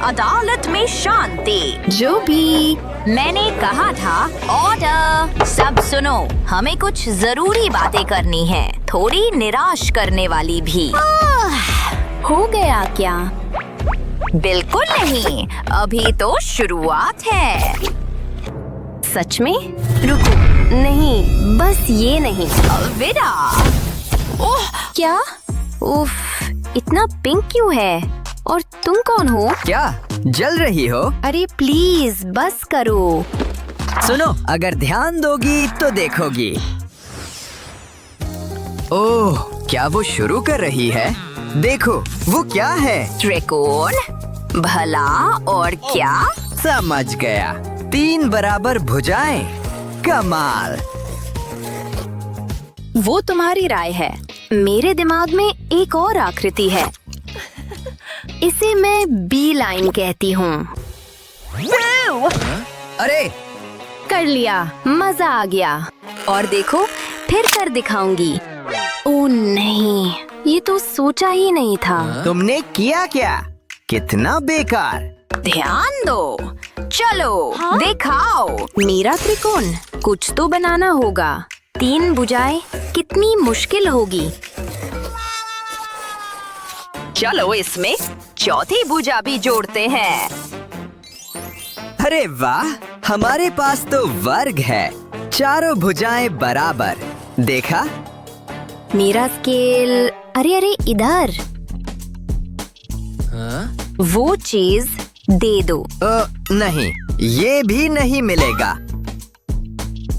अदालत में शांति। जो भी मैंने कहा था ऑर्डर। सब सुनो, हमें कुछ जरूरी बातें करनी है, थोड़ी निराश करने वाली भी। हो गया क्या? बिल्कुल नहीं, अभी तो शुरुआत है। सच में? रुको, नहीं, बस ये नहीं। अलविदा। ओह, क्या? उफ, इतना पिंक क्यों है? और तुम कौन हो? क्या जल रही हो? अरे प्लीज बस करो। सुनो, अगर ध्यान दोगी तो देखोगी। ओह, क्या वो शुरू कर रही है? देखो, वो क्या है? त्रिकोण? भला और क्या? समझ गया, 3 बराबर भुजाएं। कमाल। वो तुम्हारी राय है। मेरे दिमाग में एक और आकृति है। इसे मैं बी लाइन कहती हूँ। अरे कर लिया, मजा आ गया। और देखो, फिर कर दिखाऊंगी। ओह नहीं, ये तो सोचा ही नहीं था। तुमने किया क्या? कितना बेकार। ध्यान दो, चलो दिखाओ। मेरा त्रिकोण कुछ तो बनाना होगा। 3 भुजाएं कितनी मुश्किल होगी। चलो इसमें चौथी भुजा भी जोड़ते हैं। अरे वाह, हमारे पास तो वर्ग है। 4 भुजाएं बराबर। देखा? मेरा स्केल, अरे अरे इधर। वो चीज दे दो। नहीं, ये भी नहीं मिलेगा।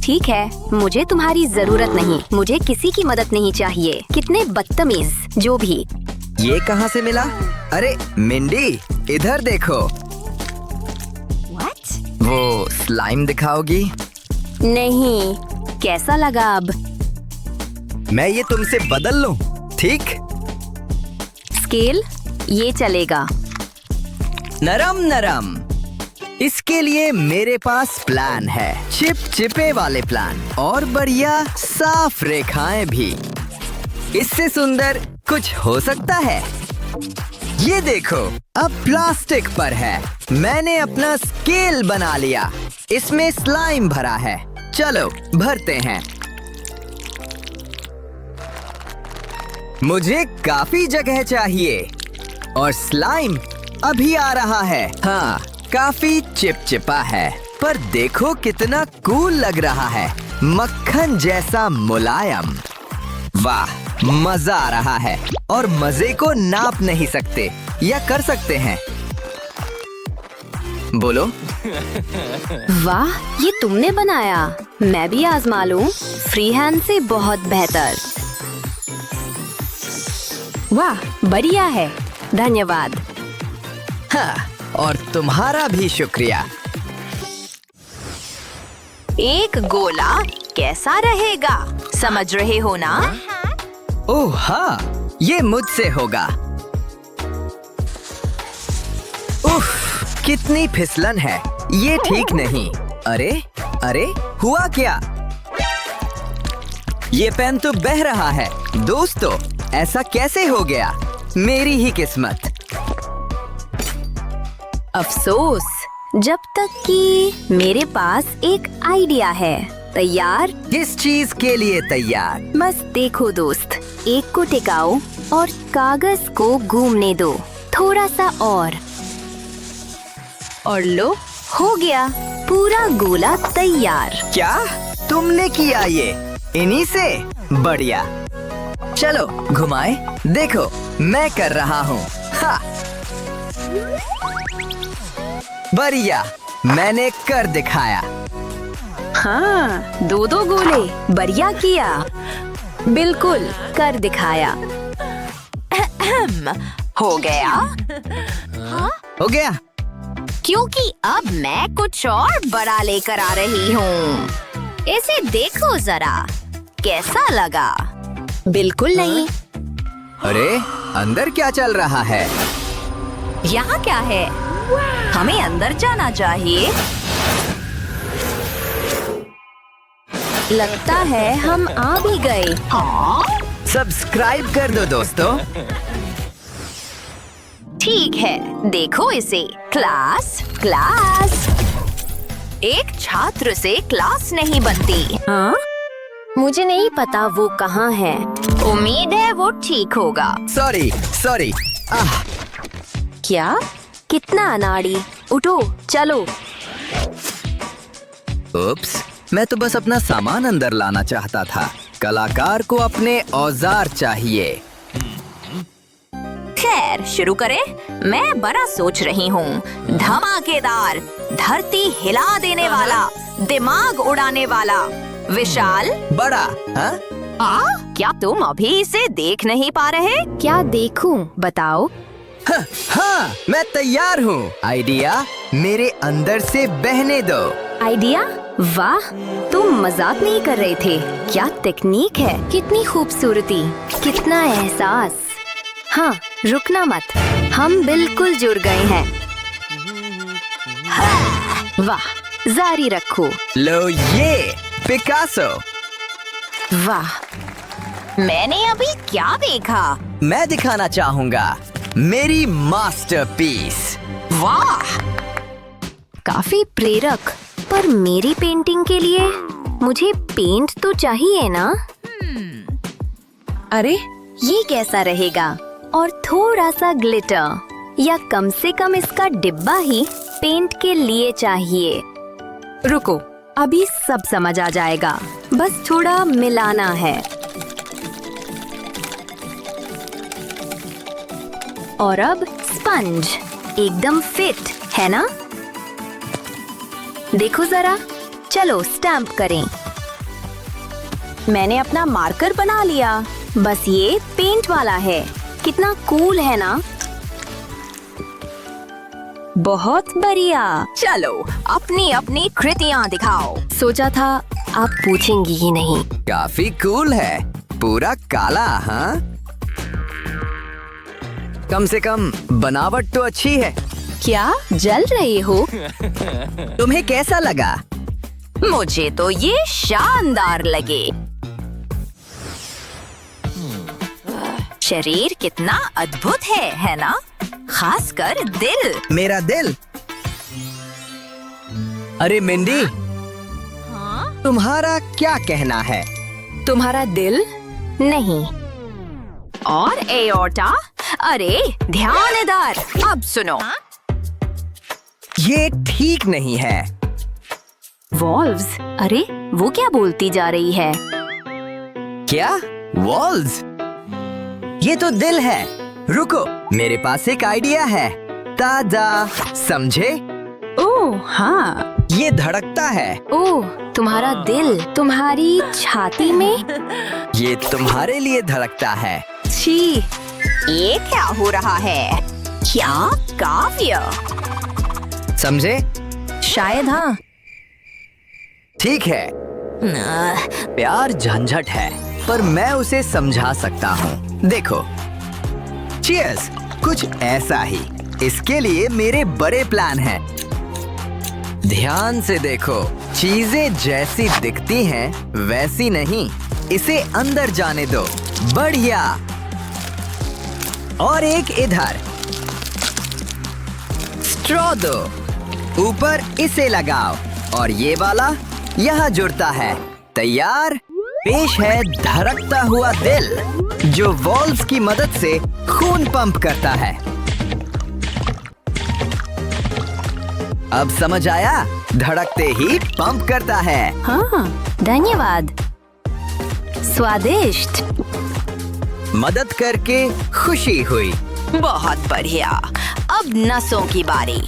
ठीक है, मुझे तुम्हारी जरूरत नहीं। मुझे किसी की मदद नहीं चाहिए। कितने बदतमीज, जो भी। ये कहाँ से मिला? अरे मिंडी, इधर देखो। What? वो स्लाइम दिखाओगी? नहीं, कैसा लगा अब? मैं ये तुमसे बदल लूं, ठीक? स्केल, ये चलेगा। नरम नरम। इसके लिए मेरे पास प्लान है। चिपचिपे वाले प्लान और बढ़िया साफ रेखाएं भी। इससे सुंदर कुछ हो सकता है? ये देखो, अब प्लास्टिक पर है। मैंने अपना स्केल बना लिया। इसमें स्लाइम भरा है। चलो भरते हैं। मुझे काफी जगह चाहिए और स्लाइम अभी आ रहा है। हाँ, काफी चिपचिपा है, पर देखो कितना कूल लग रहा है। मक्खन जैसा मुलायम। वाह, मजा आ रहा है और मजे को नाप नहीं सकते या कर सकते हैं। बोलो। वाह, ये तुमने बनाया। मैं भी आजमा लूं। फ्री हैंड से बहुत बेहतर। वाह, बढ़िया है। धन्यवाद। हाँ, और तुम्हारा भी शुक्रिया। एक गोला कैसा रहेगा, समझ रहे हो ना? ओह हाँ, ये मुझसे होगा। उफ, कितनी फिसलन है। ये ठीक नहीं। अरे अरे, हुआ क्या? ये पेन तो बह रहा है। दोस्तों, ऐसा कैसे हो गया? मेरी ही किस्मत। अफसोस, जब तक कि मेरे पास एक आइडिया है। तैयार? किस चीज के लिए तैयार? बस देखो दोस्त, एक को टिकाओ और कागज को घूमने दो। थोड़ा सा और लो, हो गया। पूरा गोला तैयार। क्या तुमने किया ये? इन्हीं से? बढ़िया। चलो घुमाए। देखो, मैं कर रहा हूँ। हाँ, बढ़िया, मैंने कर दिखाया। हाँ, 2 गोले। बढ़िया किया। बिल्कुल कर दिखाया। हो गया? हो गया। क्योंकि अब मैं कुछ और बड़ा लेकर आ रही हूँ। इसे देखो जरा, कैसा लगा? बिल्कुल नहीं। अरे, अंदर क्या चल रहा है? यहाँ क्या है? हमें अंदर जाना चाहिए। लगता है हम आ भी गए। सब्सक्राइब कर दो दोस्तों। ठीक है, देखो इसे। Class class. एक छात्र से क्लास नहीं बनती। हाँ? मुझे नहीं पता वो कहाँ है। उम्मीद है वो ठीक होगा। Sorry sorry. क्या? कितना अनाड़ी। उठो, चलो। उप्स, मैं तो बस अपना सामान अंदर लाना चाहता था। कलाकार को अपने औजार चाहिए। खैर, शुरू करें। मैं बड़ा सोच रही हूँ। धमाकेदार, धरती हिला देने वाला, दिमाग उड़ाने वाला, विशाल। बड़ा? हाँ? क्या तुम अभी इसे देख नहीं पा रहे? क्या देखूं? बताओ। हाँ, मैं तैयार हूँ। आइडिया मेरे अंदर से बहने दो। आइडिया? वाह, तुम मजाक नहीं कर रहे थे। क्या टेक्निक है, कितनी खूबसूरती, कितना एहसास। हाँ, रुकना मत, हम बिल्कुल जुड़ गए हैं। वाह, जारी रखो। लो ये पिकासो। वाह, मैंने अभी क्या देखा? मैं दिखाना चाहूँगा मेरी मास्टरपीस। वाह, काफी प्रेरक। पर मेरी पेंटिंग के लिए मुझे पेंट तो चाहिए ना? अरे, ये कैसा रहेगा? और थोड़ा सा ग्लिटर, या कम से कम इसका डिब्बा ही पेंट के लिए चाहिए। रुको, अभी सब समझ आ जाएगा। बस थोड़ा मिलाना है। और अब स्पंज एकदम फिट है ना? देखो जरा, चलो स्टैम्प करें। मैंने अपना मार्कर बना लिया। बस ये पेंट वाला है। कितना कूल है ना? बहुत बढ़िया। चलो अपनी अपनी कृतियाँ दिखाओ। सोचा था आप पूछेंगी ही नहीं। काफी कूल है, पूरा काला। हाँ, कम से कम बनावट तो अच्छी है। क्या जल रहे हो? तुम्हें कैसा लगा? मुझे तो ये शानदार लगे। शरीर कितना अद्भुत है ना? खासकर दिल। मेरा दिल? अरे मिंडी, तुम्हारा क्या कहना है? तुम्हारा दिल? नहीं। और एओर्टा? अरे ध्यान इधर। अब सुनो। ये ठीक नहीं है। वॉल्व्स? अरे वो क्या बोलती जा रही है? क्या? वॉल्स? ये तो दिल है। रुको, मेरे पास एक आइडिया है। ताजा, समझे? ओह हाँ। ये धड़कता है। ओह, तुम्हारा दिल तुम्हारी छाती में? ये तुम्हारे लिए धड़कता है। छी, ये क्या हो रहा है? क्या काव्य? समझे? शायद हाँ। ठीक है, प्यार झंझट है, पर मैं उसे समझा सकता हूँ। देखो, चीयर्स, कुछ ऐसा ही। इसके लिए मेरे बड़े प्लान हैं। ध्यान से देखो, चीजें जैसी दिखती हैं वैसी नहीं। इसे अंदर जाने दो। बढ़िया। और एक इधर। स्ट्रॉ दो। ऊपर इसे लगाओ और ये वाला यहाँ जुड़ता है। तैयार? पेश है धड़कता हुआ दिल, जो वॉल्व्स की मदद से खून पंप करता है। अब समझ आया? धड़कते ही पंप करता है। हाँ, धन्यवाद। स्वादिष्ट। मदद करके खुशी हुई। बहुत बढ़िया। अब नसों की बारी।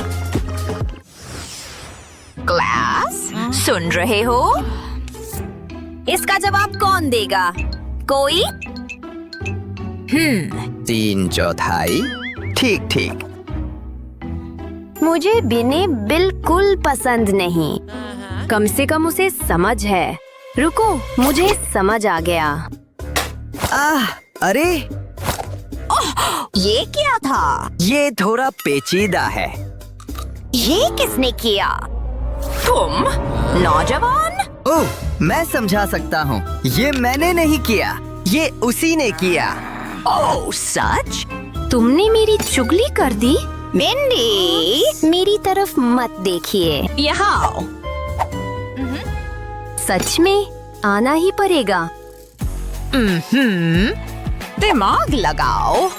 क्लास, सुन रहे हो? इसका जवाब कौन देगा? कोई? 3/4। ठीक ठीक। मुझे बिने बिल्कुल पसंद नहीं। कम से कम उसे समझ है। रुको, मुझे समझ आ गया। अरे ये क्या था? ये थोड़ा पेचीदा है। ये किसने किया? तुम नौजवान? ओह, मैं समझा सकता हूँ। ये मैंने नहीं किया, ये उसी ने किया। ओह सच? तुमने मेरी चुगली कर दी। मिंडी, मेरी तरफ मत देखिए। यहाँ आओ। सच में आना ही पड़ेगा। दिमाग लगाओ।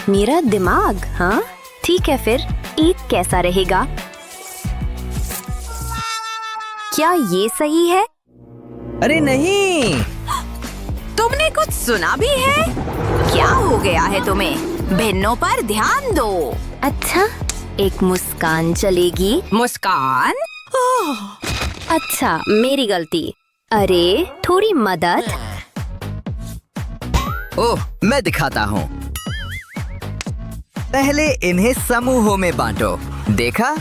मेरा दिमाग? हाँ ठीक है, फिर एक कैसा रहेगा? क्या ये सही है? अरे नहीं, तुमने कुछ सुना भी है? क्या हो गया है तुम्हें? भिन्नों पर ध्यान दो। अच्छा, एक मुस्कान चलेगी। मुस्कान? अच्छा, मेरी गलती। अरे थोड़ी मदद। ओह, मैं दिखाता हूँ। पहले इन्हें समूहों में बांटो। देखा?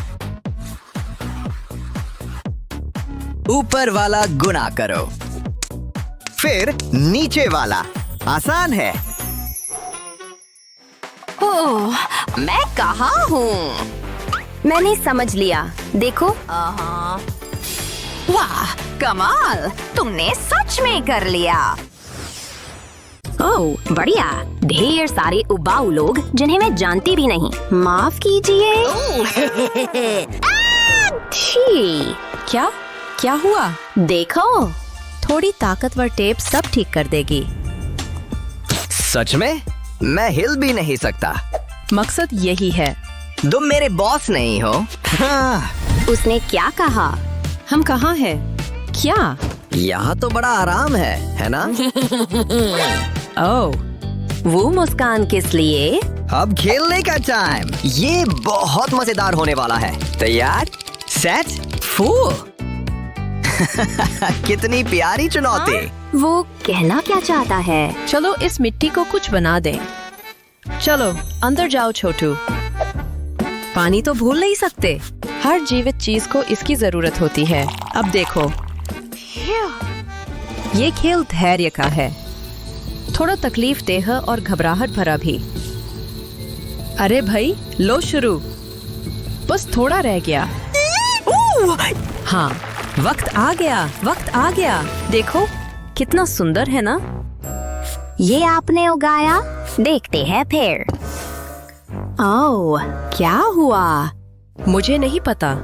ऊपर वाला गुणा करो, फिर नीचे वाला। आसान है। ओह, मैं कहाँ हूँ? मैंने समझ लिया। देखो, वाह, कमाल! तुमने सच में कर लिया। ओह बढ़िया। ढेर सारे उबाऊ लोग जिन्हें मैं जानती भी नहीं। माफ कीजिए। छी! क्या हुआ? देखो, थोड़ी ताकतवर टेप सब ठीक कर देगी। सच में? मैं हिल भी नहीं सकता। मकसद यही है। तुम मेरे बॉस नहीं हो। हाँ। उसने क्या कहा? हम कहाँ हैं? क्या? यहाँ तो बड़ा आराम है ना? ओह, वो मुस्कान किस लिए? अब खेलने का टाइम। ये बहुत मजेदार होने वाला है। तैयार? सेट? फू! कितनी प्यारी चुनौती। वो कहना क्या चाहता है? चलो इस मिट्टी को कुछ बना दें। चलो अंदर जाओ छोटू। पानी तो भूल नहीं सकते। हर जीवित चीज को इसकी जरूरत होती है। अब देखो, ये खेल धैर्य का है, थोड़ा तकलीफ देह और घबराहट भरा भी। अरे भाई, लो शुरू। बस थोड़ा रह गया। हाँ, वक्त आ गया। देखो कितना सुंदर है ना? ये आपने उगाया? देखते हैं फिर। ओह, क्या हुआ? मुझे नहीं पता।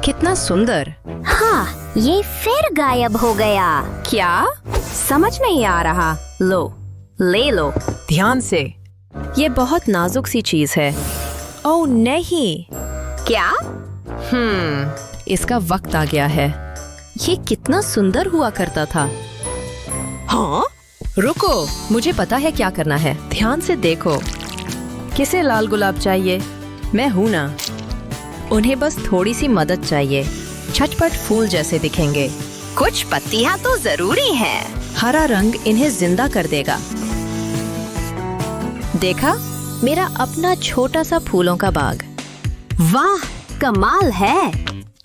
कितना सुंदर। हाँ, ये फिर गायब हो गया। क्या? समझ नहीं आ रहा। लो, ले लो ध्यान से। ये बहुत नाजुक सी चीज है। ओह नहीं। क्या? इसका वक्त आ गया है। ये कितना सुंदर हुआ करता था। हाँ? रुको, मुझे पता है क्या करना है। ध्यान से देखो। किसे लाल गुलाब चाहिए? मैं हूं ना। उन्हें बस थोड़ी सी मदद चाहिए। झटपट फूल जैसे दिखेंगे। कुछ पत्तियां तो जरूरी हैं। हरा रंग इन्हें जिंदा कर देगा। देखा? मेरा अपना छोटा सा फूलों का बाग। वाह, कमाल है।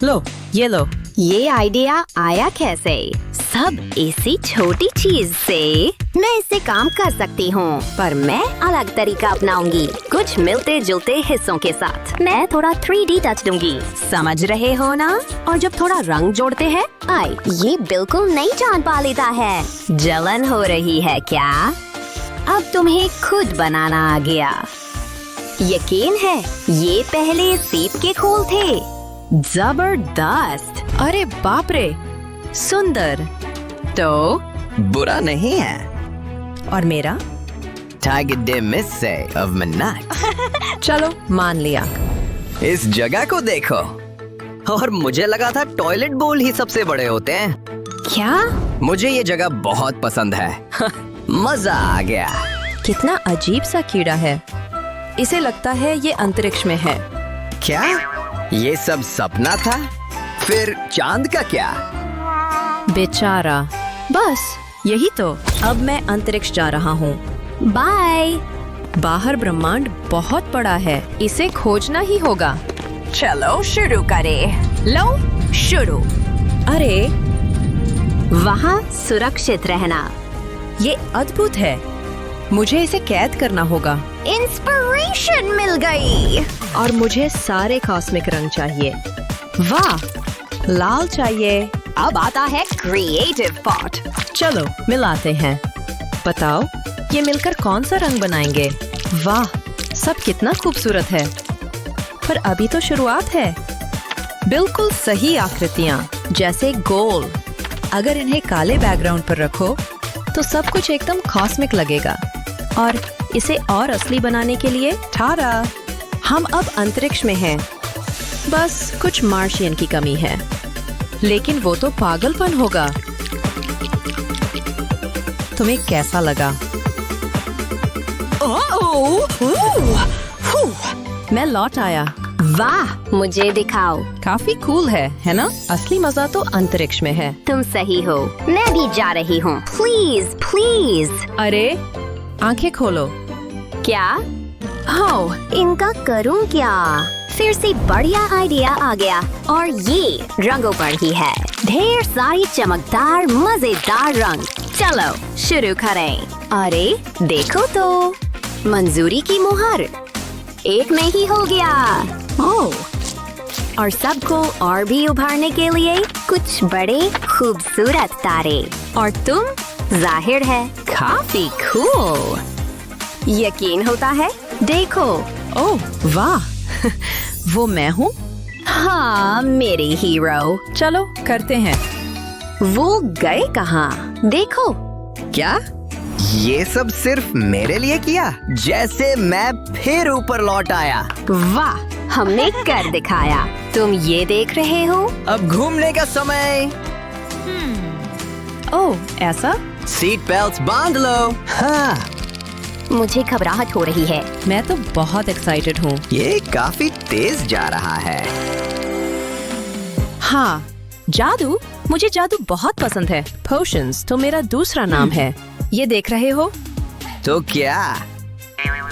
लो, ये लो। ये आइडिया आया कैसे? सब इसी छोटी चीज से। मैं इससे काम कर सकती हूँ, पर मैं अलग तरीका अपनाऊंगी, कुछ मिलते जुलते हिस्सों के साथ। मैं थोड़ा 3D टच दूंगी, समझ रहे हो ना? और जब थोड़ा रंग जोड़ते हैं, ये बिल्कुल नई जान पा लेता है। जलन हो रही है क्या? अब तुम्हें खुद बनाना आ गया। यकीन है, ये पहले सीप के खोल थे। जबरदस्त। अरे बाप रे, सुंदर। तो बुरा नहीं है। और मेरा? चलो, मान लिया। इस जगह को देखो। और मुझे लगा था टॉयलेट बोल ही सबसे बड़े होते हैं। क्या? मुझे ये जगह बहुत पसंद है। मजा आ गया। कितना अजीब सा कीड़ा है। इसे लगता है ये अंतरिक्ष में है। क्या ये सब सपना था? फिर चांद का क्या? बेचारा। बस यही तो। अब मैं अंतरिक्ष जा रहा हूँ। बाय। बाहर ब्रह्मांड बहुत बड़ा है, इसे खोजना ही होगा। चलो शुरू करें। लो शुरू। अरे वहाँ सुरक्षित रहना। ये अद्भुत है। मुझे इसे कैद करना होगा। इंस्पिरेशन मिल गई। और मुझे सारे कॉस्मिक रंग चाहिए। वाह, लाल चाहिए। अब आता है क्रिएटिव पार्ट। चलो मिलाते हैं। बताओ, ये मिलकर कौन सा रंग बनाएंगे? वाह, सब कितना खूबसूरत है। पर अभी तो शुरुआत है। बिल्कुल सही आकृतियाँ, जैसे गोल। अगर इन्हें काले बैकग्राउंड पर रखो तो सब कुछ एकदम कॉस्मिक लगेगा। और इसे और असली बनाने के लिए ठारा, हम अब अंतरिक्ष में हैं। बस कुछ मार्शियन की कमी है, लेकिन वो तो पागलपन होगा। तुम्हें कैसा लगा? मैं लौट आया। वाह, मुझे दिखाओ। काफी कूल है ना? असली मजा तो अंतरिक्ष में है। तुम सही हो, मैं भी जा रही हूँ। Please please. अरे, आंखें खोलो। क्या? हो, इनका करूँ क्या? फिर से बढ़िया आइडिया आ गया, और ये रंगों पर ही है। ढेर सारी चमकदार मजेदार रंग। चलो शुरू करें। अरे देखो तो, मंजूरी की मुहर। एक में ही हो गया। ओह, और सबको और भी उभारने के लिए कुछ बड़े खूबसूरत तारे। और तुम, जाहिर है, काफी कूल। यकीन होता है? देखो। ओह वाह, वो मैं हूँ। हाँ, मेरे हीरो। चलो करते हैं। वो गए कहाँ? देखो। क्या ये सब सिर्फ मेरे लिए किया? जैसे मैं फिर ऊपर लौट आया। वाह, हमने कर दिखाया। तुम ये देख रहे हो? अब घूमने का समय। ओह, ऐसा? सीट बेल्ट बांध लो। हाँ, मुझे घबराहट हो रही है। मैं तो बहुत एक्साइटेड हूँ। ये काफी तेज जा रहा है। हाँ, जादू। मुझे जादू बहुत पसंद है। पोशंस तो मेरा दूसरा नाम है। ये देख रहे हो? तो क्या?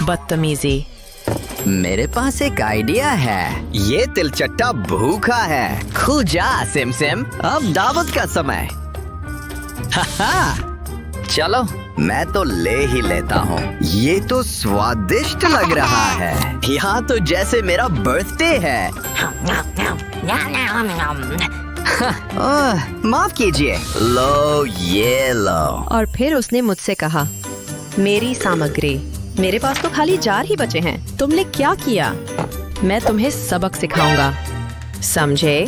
बदतमीजी। मेरे पास एक आइडिया है। ये तिलचट्टा भूखा है। खुल जा सिम सिम, अब दावत का समय। हा, चलो मैं तो ले ही लेता हूँ। ये तो स्वादिष्ट लग रहा है। यहाँ तो जैसे मेरा बर्थडे है। माफ कीजिए। लो ये लो। और फिर उसने मुझसे कहा, मेरी सामग्री। मेरे पास तो खाली जार ही बचे हैं। तुमने क्या किया? मैं तुम्हें सबक सिखाऊंगा, समझे?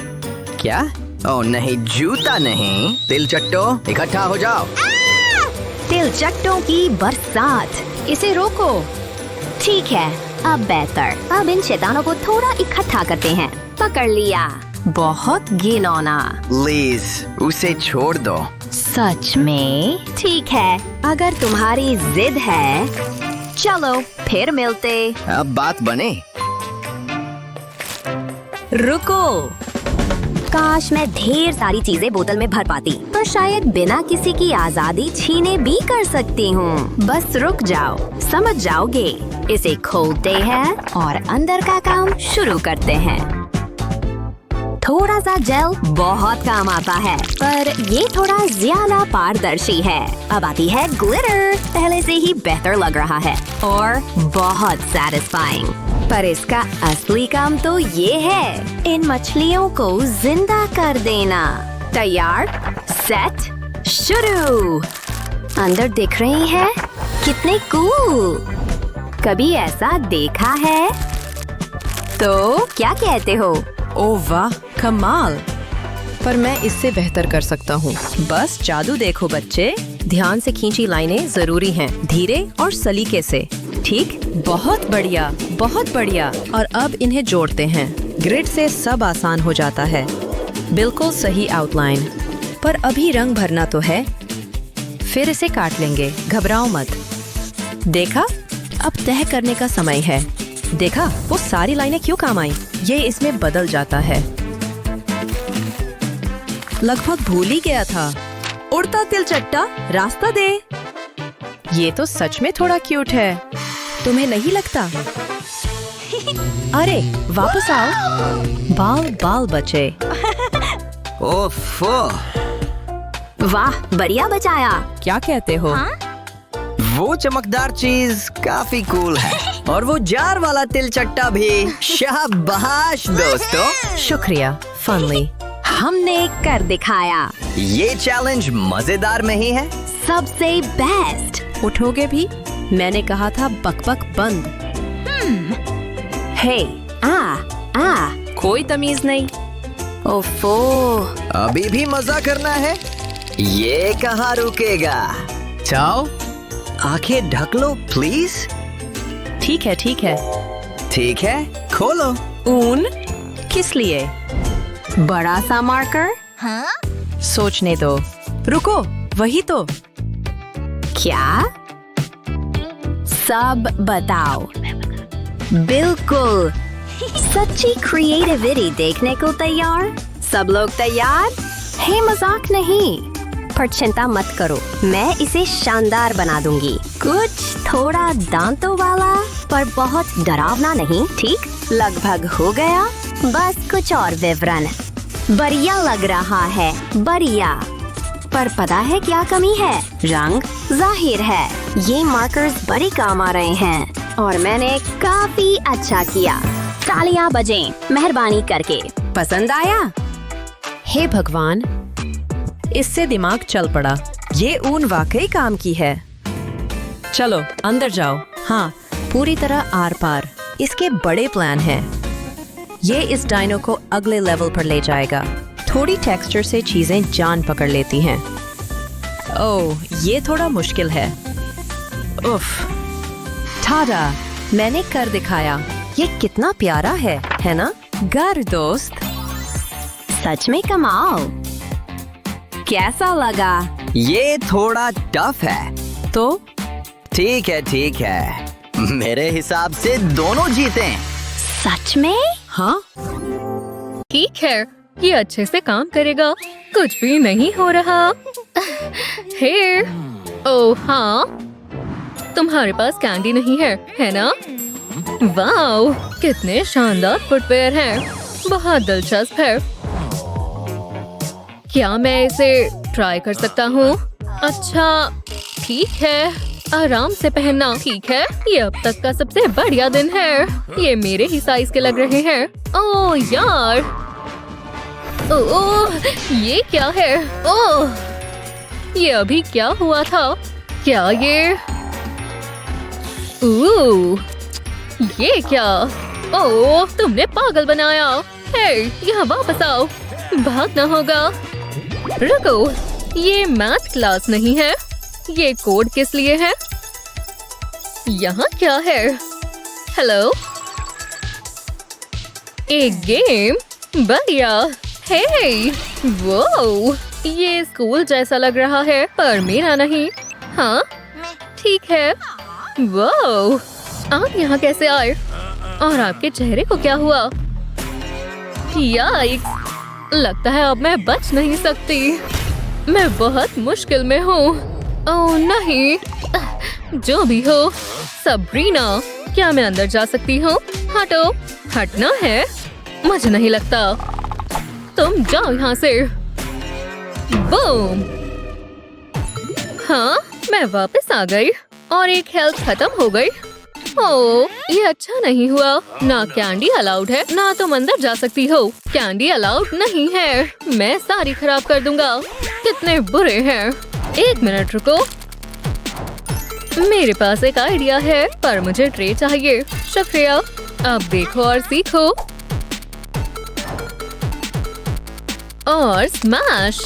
क्या? ओह नहीं, जूता नहीं। तिलचट्टो इकट्ठा हो जाओ। तिलचट्टों की बरसात। इसे रोको। ठीक है, अब बेहतर। अब इन शैतानों को थोड़ा इकट्ठा करते हैं। पकड़ लिया। बहुत घिनौना। प्लीज उसे छोड़ दो। सच में? ठीक है, अगर तुम्हारी जिद है। चलो फिर मिलते। अब बात बने। रुको। काश मैं ढेर सारी चीजें बोतल में भर पाती, पर शायद बिना किसी की आजादी छीने भी कर सकती हूँ। बस रुक जाओ, समझ जाओगे। इसे खोलते हैं और अंदर का काम शुरू करते हैं। थोड़ा सा जेल बहुत काम आता है, पर ये थोड़ा ज्यादा पारदर्शी है। अब आती है ग्लिटर। पहले से ही बेहतर लग रहा है और बहुत सैटिस्फाइंग। पर इसका असली काम तो ये है, इन मछलियों को जिंदा कर देना। तैयार, सेट, शुरू। अंदर दिख रही है? कितने कूल। कभी ऐसा देखा है? तो क्या कहते हो? ओह वाह, कमाल। पर मैं इससे बेहतर कर सकता हूँ। बस जादू देखो बच्चे। ध्यान से खींची लाइनें जरूरी हैं, धीरे और सलीके से। ठीक, बहुत बढ़िया, बहुत बढ़िया। और अब इन्हें जोड़ते हैं। ग्रिड से सब आसान हो जाता है। बिल्कुल सही आउटलाइन। पर अभी रंग भरना तो है। फिर इसे काट लेंगे, घबराओ मत। देखा, अब तय करने का समय है। देखा, वो सारी लाइनें क्यों काम आई? ये इसमें बदल जाता है। लगभग भूल ही गया था। उड़ता तिलचट्टा, रास्ता दे। ये तो सच में थोड़ा क्यूट है, तुम्हें नहीं लगता? अरे वापस आओ। बाल बाल बचे। ओफो, वाह, बढ़िया बचाया। क्या कहते हो? वो चमकदार चीज काफी कूल है। और वो जार वाला तिलचट्टा भी। शाबाश दोस्तों। शुक्रिया फनली। हमने कर दिखाया। ये चैलेंज मजेदार में ही है। सबसे बेस्ट। उठोगे भी? मैंने कहा था बकबक बंद। हे, कोई तमीज नहीं। ओफो। अभी भी मजा करना है? ये कहाँ रुकेगा? जाओ, आंखें ढक लो प्लीज। ठीक है, ठीक है। ठीक है, खोलो। ऊन किस लिए? बड़ा सा मार्कर? सोचने दो। रुको, वही तो। क्या? सब बताओ। बिल्कुल। सच्ची क्रिएटिविटी देखने को तैयार? सब लोग तैयार? हे, मजाक नहीं। पर चिंता मत करो, मैं इसे शानदार बना दूंगी। कुछ थोड़ा दांतों वाला, पर बहुत डरावना नहीं। ठीक, लगभग हो गया। बस कुछ और विवरण। बढ़िया लग रहा है, बढ़िया। पर पता है क्या कमी है? रंग। जाहिर है ये मार्कर्स बड़े काम आ रहे हैं और मैंने काफी अच्छा किया। तालियां बजें मेहरबानी करके। पसंद आया? हे भगवान, इससे दिमाग चल पड़ा। ये ऊन वाकई काम की है। चलो अंदर जाओ। हाँ, पूरी तरह आर पार। इसके बड़े प्लान हैं। ये इस डायनो को अगले लेवल पर ले जाएगा। थोड़ी टेक्सचर से चीजें जान पकड़ लेती हैं। ओह, ये थोड़ा मुश्किल है। उफ, ठाडा, मैंने कर दिखाया। ये कितना प्यारा है ना? गर दोस्त। सच में कमाल। कैसा लगा? ये थोड़ा टफ है। तो ठीक है, ठीक है। मेरे हिसाब से दोनों जीते। सच में? हाँ, ठीक है, ये अच्छे से काम करेगा। कुछ भी नहीं हो रहा। हे, ओह हाँ, तुम्हारे पास कैंडी नहीं है ना? वाओ, कितने शानदार फुटवेयर हैं। बहुत दिलचस्प है। क्या मैं इसे ट्राई कर सकता हूँ? अच्छा, ठीक है, आराम से पहनना। ठीक है, ये अब तक का सबसे बढ़िया दिन है। ये मेरे ही साइज के लग रहे हैं। ओह यार, ओह, ये क्या है? ओह, ये अभी क्या हुआ था? क्या ये? ये क्या? ओह, तुमने पागल बनाया। हे, यहाँ वापस आओ। भागना होगा। रुको, ये मैथ क्लास नहीं है। ये कोड किस लिए है? यहाँ क्या है? हेलो, एक गेम? बढ़िया। हे, वो, ये स्कूल जैसा लग रहा है, पर मेरा नहीं। हाँ, ठीक है। वो, आप यहाँ कैसे आए? और आपके चेहरे को क्या हुआ? याइक्स, लगता है अब मैं बच नहीं सकती। मैं बहुत मुश्किल में हूँ। ओह नहीं, जो भी हो। सबरीना, क्या मैं अंदर जा सकती हूँ? हटो। हटना है? मुझे नहीं लगता। तुम जाओ यहाँ से। बूम। हाँ, मैं वापस आ गई और एक हेल्थ खत्म हो गई। ओह, ये अच्छा नहीं हुआ। ना कैंडी अलाउड है, ना तुम अंदर जा सकती हो। कैंडी अलाउड नहीं है। मैं सारी खराब कर दूंगा। कितने बुरे हैं। एक मिनट रुको, मेरे पास एक आइडिया है, पर मुझे ट्रे चाहिए। शुक्रिया। अब देखो और सीखो। और स्मैश।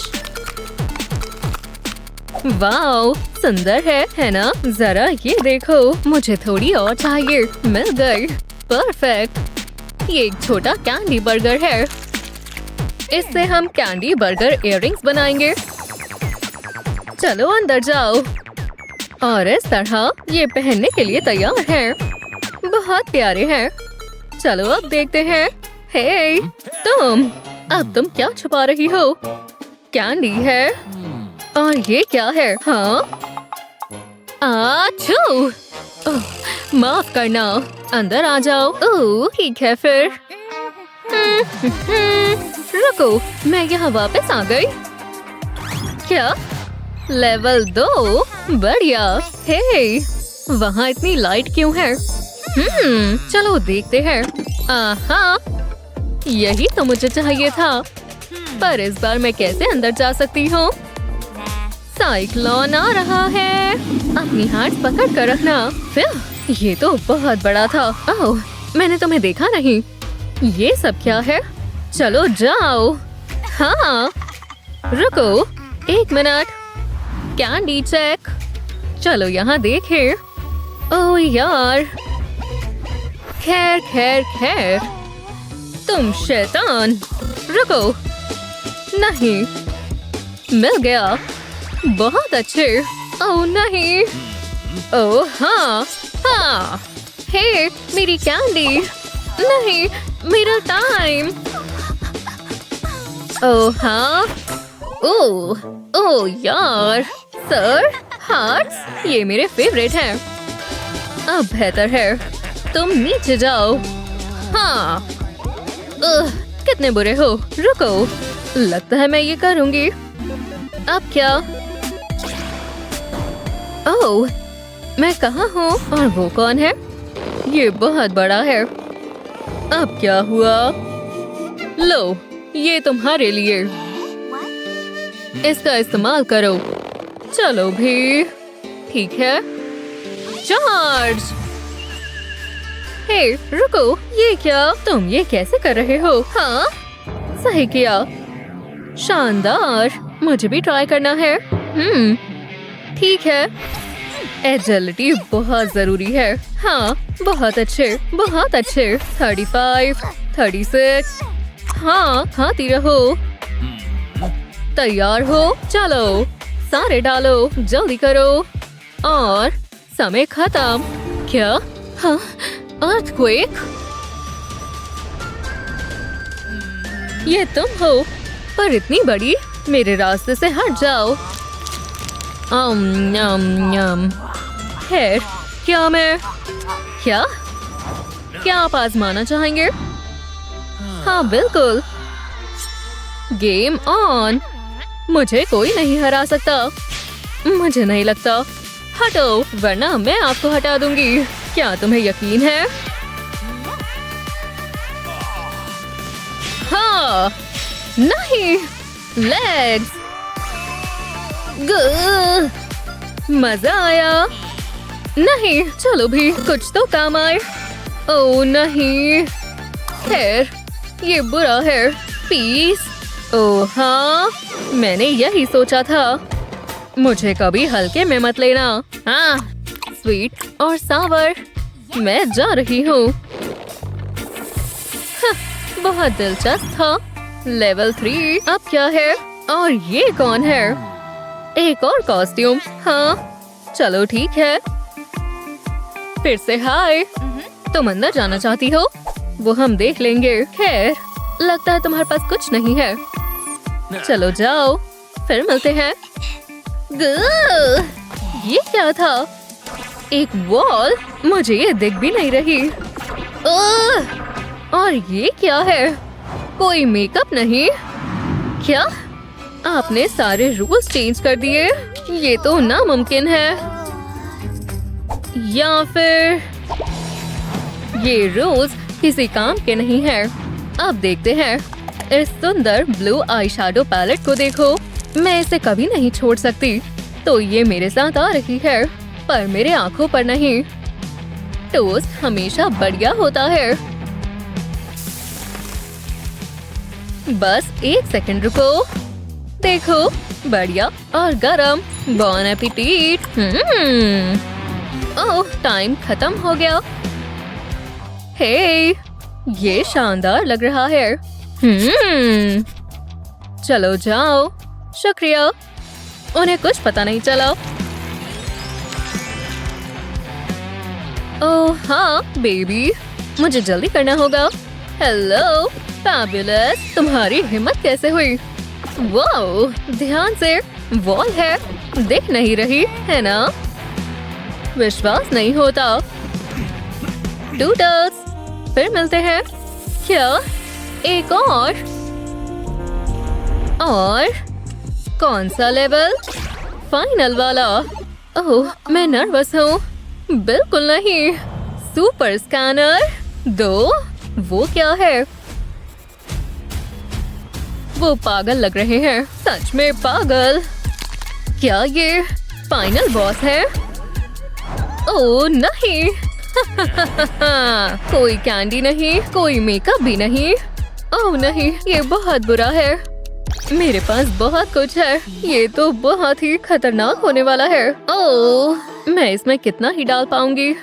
वाओ, सुंदर है ना? जरा ये देखो, मुझे थोड़ी और चाहिए। मिल गई। परफेक्ट। ये एक छोटा कैंडी बर्गर है। इससे हम कैंडी बर्गर इयररिंग्स बनाएंगे। चलो अंदर जाओ। और इस तरह ये पहनने के लिए तैयार है। बहुत प्यारे हैं। चलो अब देखते हैं। हे, अब तुम क्या छुपा रही हो? कैंडी है। और ये क्या है? हाँ, आछू। माफ करना, अंदर आ जाओ। ओह, ठीक है फिर। रुको, मैं यहाँ वापस आ गई। क्या? लेवल 2? बढ़िया। हे, वहाँ इतनी लाइट क्यों है? चलो देखते हैं। आहा, यही तो मुझे चाहिए था। पर इस बार मैं कैसे अंदर जा सकती हूँ? साइक्लोन आ रहा है। अपनी हाथ पकड़ कर रखना। फिर ये तो बहुत बड़ा था। ओह, मैंने तुम्हें देखा नहीं। ये सब क्या है? चलो जाओ। हाँ, रुको 1 मिनट। Candy check. चलो यहाँ देखें। ओह यार, खैर खैर खैर। तुम शैतान। रुको। नहीं, मिल गया। बहुत अच्छे। ओह नहीं। ओह हाँ हाँ। हे, मेरी कैंडी। नहीं, मेरा टाइम। ओह हाँ। ओह ओह यार। सर, हार्ट्स, ये मेरे फेवरेट हैं। अब बेहतर है तुम नीचे जाओ। हाँ। कितने बुरे हो। रुको, लगता है मैं ये करूंगी। अब क्या? ओह, मैं कहाँ हूँ और वो कौन है? ये बहुत बड़ा है। अब क्या हुआ? लो, ये तुम्हारे लिए। इसका इस्तेमाल करो। चलो भी। ठीक है। चार्ज। हे, रुको, ये क्या? तुम ये कैसे कर रहे हो? हाँ, सही किया। शानदार। मुझे भी ट्राई करना है। ठीक है। एजिलिटी बहुत जरूरी है। हाँ, बहुत अच्छे, बहुत अच्छे। 35, 36। हाँ, खाती रहो। तैयार हो? चलो, सारे डालो, जल्दी करो। और समय खत्म। क्या? हाँ, अर्थक्वेक? ये तुम हो, पर इतनी बड़ी। मेरे रास्ते से हट जाओ। खैर, क्या मैं? क्या आप आजमाना चाहेंगे? हाँ, बिल्कुल। Game on. मुझे कोई नहीं हरा सकता। मुझे नहीं लगता। हटो, वरना मैं आपको हटा दूंगी। क्या तुम्हें यकीन है? हाँ, नहीं। लेग्स। मजा आया। नहीं, चलो भी, कुछ तो काम आए। ओह नहीं। खैर, ये बुरा है। पीस। ओह हाँ, मैंने यही सोचा था। मुझे कभी हल्के में मत लेना। हाँ, स्वीट और सावर। मैं जा रही हूँ। बहुत दिलचस्प था। लेवल 3। अब क्या है? और ये कौन है? एक और कॉस्ट्यूम। हाँ, चलो ठीक है। फिर से हाय। तुम अंदर जाना चाहती हो? वो हम देख लेंगे। खैर, लगता है तुम्हारे पास कुछ नहीं है। चलो जाओ, फिर मिलते हैं। ये क्या था? एक वॉल? मुझे ये दिख भी नहीं रही। और ये क्या है? कोई मेकअप नहीं। क्या? आपने सारे रूल्स चेंज कर दिए? ये तो नामुमकिन है। या फिर ये रूल्स किसी काम के नहीं है। अब देखते हैं। इस सुंदर ब्लू आई शैडो पैलेट को देखो। मैं इसे कभी नहीं छोड़ सकती। तो ये मेरे साथ आ रही है, पर मेरे आंखों पर नहीं। टोस्ट हमेशा बढ़िया होता है। बस 1 सेकंड रुको। देखो, बढ़िया और गरम। बॉन एपेटिट। ओह, टाइम खत्म हो गया। हे, ये शानदार लग रहा है। चलो जाओ। शुक्रिया। उन्हें कुछ पता नहीं चला। ओह हाँ, बेबी, मुझे जल्दी करना होगा। Hello, fabulous. तुम्हारी हिम्मत कैसे हुई? वाओ, ध्यान से। वॉल है, दिख नहीं रही है ना? विश्वास नहीं होता। डूडल्स, फिर मिलते हैं। क्या? एक और कौन सा लेवल? फाइनल वाला। ओह, मैं नर्वस हूँ। बिल्कुल नहीं। Super scanner 2? वो क्या है? वो पागल लग रहे हैं। सच में पागल। क्या ये फाइनल बॉस है? ओह नहीं। कोई कैंडी नहीं, कोई मेकअप भी नहीं। ओह नहीं, ये बहुत बुरा है। मेरे पास बहुत कुछ है, ये तो बहुत ही खतरनाक होने वाला है। ओह, मैं इसमें कितना ही डाल पाऊंगी?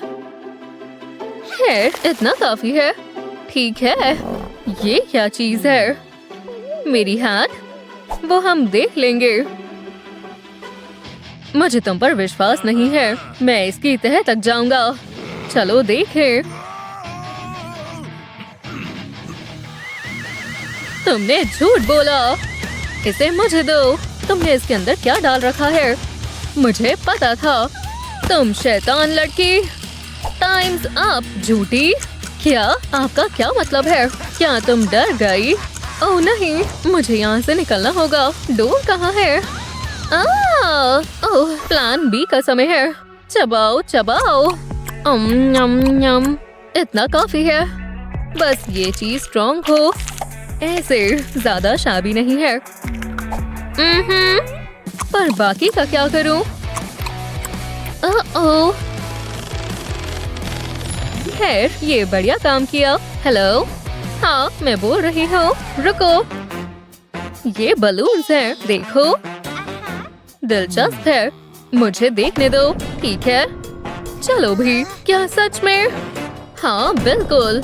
है, इतना काफी है। ठीक है, ये क्या चीज है? मेरी हैट? वो हम देख लेंगे। मुझे तुम पर विश्वास नहीं है, मैं इसकी तह तक जाऊंगा। चलो देखें। तुमने झूठ बोला। इसे मुझे दो। तुमने इसके अंदर क्या डाल रखा है? मुझे पता था। तुम शैतान लड़की। टाइम्स अप झूठी। क्या आपका क्या मतलब है? क्या तुम डर गई? ओह नहीं, मुझे यहाँ से निकलना होगा। डोर कहाँ है? ओह, प्लान बी का समय है। चबाओ चबाओ। यम। इतना काफी है। बस ये चीज स्ट्रॉन्ग हो। ऐसे ज्यादा शाबी नहीं है। पर बाकी का क्या करूं? ओह, खैर ये बढ़िया काम किया। हेलो, हाँ मैं बोल रही हूँ। रुको, ये बलून्स हैं, देखो। दिलचस्प है, मुझे देखने दो। ठीक है, चलो भी। क्या सच में? हाँ बिल्कुल।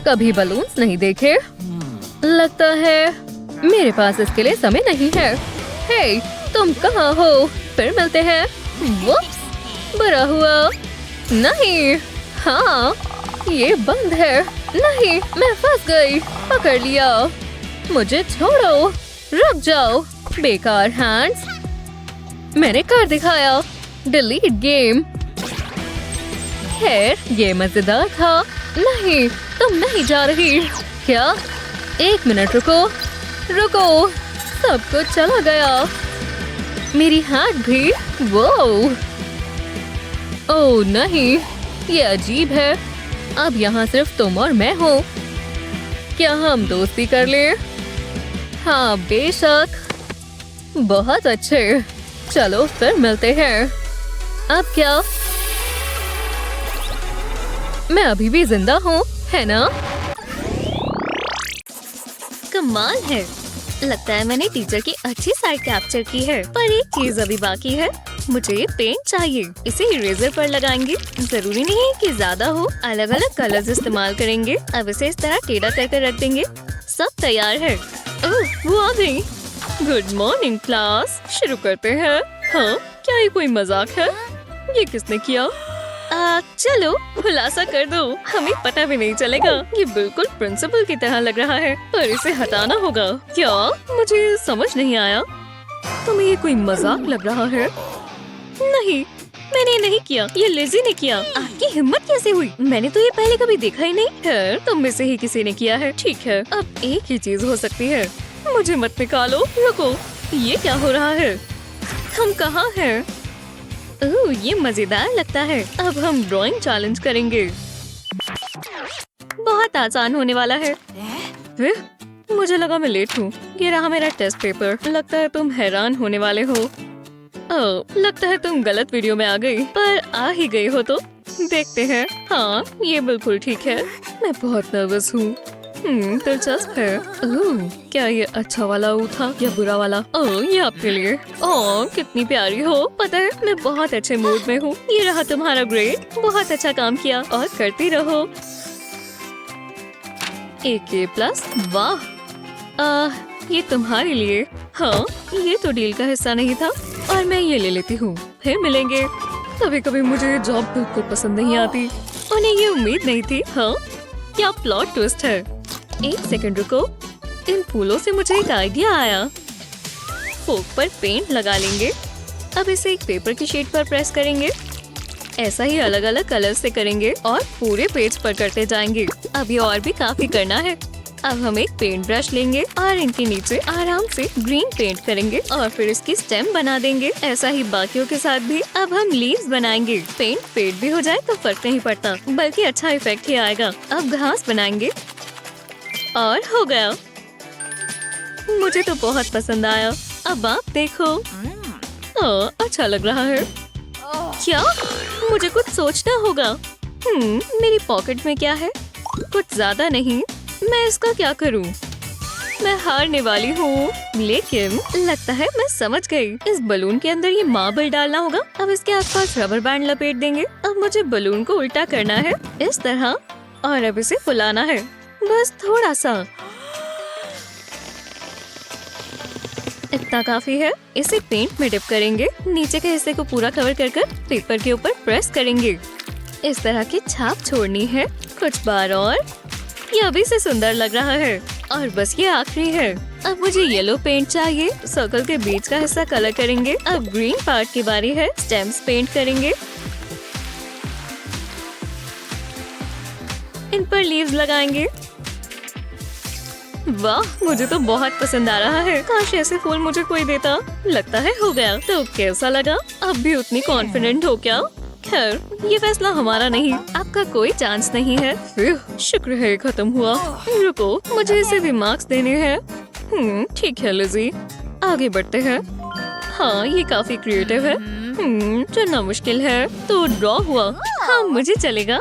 कभी बलून्स नहीं देखे? लगता है मेरे पास इसके लिए समय नहीं है। हे, तुम कहाँ हो? फिर मिलते हैं। वुप्स, बुरा हुआ। नहीं, हाँ ये बंद है। नहीं, मैं फंस गई। पकड़ लिया। मुझे छोड़ो। रुक जाओ, बेकार हैंड्स। मैंने कर दिखाया। Delete game. खैर ये मजेदार था। नहीं, तुम नहीं जा रही। क्या? एक मिनट रुको। रुको, सब कुछ चला गया। मेरी हैट भी। वो ओह नहीं, ये अजीब है। अब यहाँ सिर्फ तुम और मैं हूँ। क्या हम दोस्ती कर लें? हाँ बेशक। बहुत अच्छे। चलो फिर मिलते हैं। अब क्या? मैं अभी भी जिंदा हूँ, है ना? कमाल है। लगता है मैंने टीचर की अच्छी साइड कैप्चर की है। पर एक चीज अभी बाकी है। मुझे ये पेंट चाहिए। इसे इरेजर पर लगाएंगे। जरूरी नहीं है कि ज्यादा हो। अलग अलग कलर्स इस्तेमाल करेंगे। अब इसे इस तरह टेढ़ा करके रख देंगे। सब तैयार है। ओह, वो आ गई। Good morning class. शुरू करते हैं। हाँ, क्या ये कोई मजाक है? ये किसने किया? चलो खुलासा कर दो। हमें पता भी नहीं चलेगा। ये बिल्कुल प्रिंसिपल की तरह लग रहा है। पर इसे हटाना होगा। क्या? मुझे समझ नहीं आया। तुम्हें ये कोई मजाक लग रहा है? नहीं, मैंने नहीं किया। ये लेज़ी ने किया। आपकी हिम्मत कैसे हुई? मैंने तो ये पहले कभी देखा ही नहीं है। तुम में से ही किसी ने किया है। ठीक है, अब एक ही चीज हो सकती है। मुझे मत निकालो। रुको, ये क्या हो रहा है? हम कहाँ हैं? ओह, ये मजेदार लगता है। अब हम ड्राइंग चैलेंज करेंगे। बहुत आसान होने वाला है। मुझे लगा मैं लेट हूँ। ये रहा मेरा टेस्ट पेपर। लगता है तुम हैरान होने वाले हो। ओह, लगता है तुम गलत वीडियो में आ गई। पर आ ही गई हो तो देखते हैं। हाँ, ये बिल्कुल ठीक है। मैं बहुत नर्वस हूँ। दिलचस्प है। ओह, क्या ये अच्छा वाला ऊ था या बुरा वाला? ओह, ये आपके लिए। ओह, कितनी प्यारी हो। पता है मैं बहुत अच्छे मूड में हूँ। ये रहा तुम्हारा ग्रेड। बहुत अच्छा काम किया और करती रहो। A+। वाह, ये तुम्हारे लिए। हाँ, ये तो डील का हिस्सा नहीं था और मैं ये ले लेती हूँ। फिर मिलेंगे। कभी कभी मुझे ये जॉब बिल्कुल पसंद नहीं आती। उन्हें ये उम्मीद नहीं थी। हाँ, क्या प्लॉट ट्विस्ट है। एक सेकंड रुको। इन फूलों से मुझे एक आइडिया आया। फोक पर पेंट लगा लेंगे। अब इसे एक पेपर की शीट पर प्रेस करेंगे। ऐसा ही अलग अलग कलर से करेंगे और पूरे पेज पर करते जाएंगे। अब ये और भी काफी करना है। अब हम एक पेंट ब्रश लेंगे और इनके नीचे आराम से ग्रीन पेंट करेंगे और फिर इसकी स्टेम बना देंगे। ऐसा ही बाकियों के साथ भी। अब हम लीव्स बनाएंगे। पेंट फेड भी हो जाए तो फर्क नहीं पड़ता, बल्कि अच्छा इफेक्ट ही आएगा। अब घास बनाएंगे और हो गया। मुझे तो बहुत पसंद आया। अब आप देखो। अच्छा लग रहा है। क्या? मुझे कुछ सोचना होगा। मेरी पॉकेट में क्या है? कुछ ज्यादा नहीं। मैं इसका क्या करूं? मैं हारने वाली हूँ, लेकिन लगता है मैं समझ गई। इस बलून के अंदर ये मार्बल डालना होगा। अब इसके आसपास रबर बैंड लपेट देंगे। अब मुझे बलून को उल्टा करना है इस तरह, और अब इसे फुलाना है, बस थोड़ा सा। इतना काफी है। इसे पेंट में डिप करेंगे। नीचे के हिस्से को पूरा कवर कर पेपर के ऊपर प्रेस करेंगे। इस तरह की छाप छोड़नी है। कुछ बार और। ये अभी से सुंदर लग रहा है। और बस ये आखिरी है। अब मुझे येलो पेंट चाहिए। सर्कल के बीच का हिस्सा कलर करेंगे। अब ग्रीन पार्ट की बारी है। स्टेम्स पेंट करेंगे। इन पर लीव्स लगाएंगे। वाह, मुझे तो बहुत पसंद आ रहा है। काश ऐसे फूल मुझे कोई देता। लगता है हो गया। तो कैसा लगा? अब भी उतनी कॉन्फिडेंट हो क्या? खैर, ये फैसला हमारा नहीं। आपका कोई चांस नहीं है। शुक्र है खत्म हुआ। रुको, मुझे इसे भी मार्क्स देने हैं। ठीक है लिज़ी, आगे बढ़ते हैं। हाँ, ये काफी क्रिएटिव है। चुनना मुश्किल है। तो ड्रॉ हुआ। हाँ, मुझे चलेगा।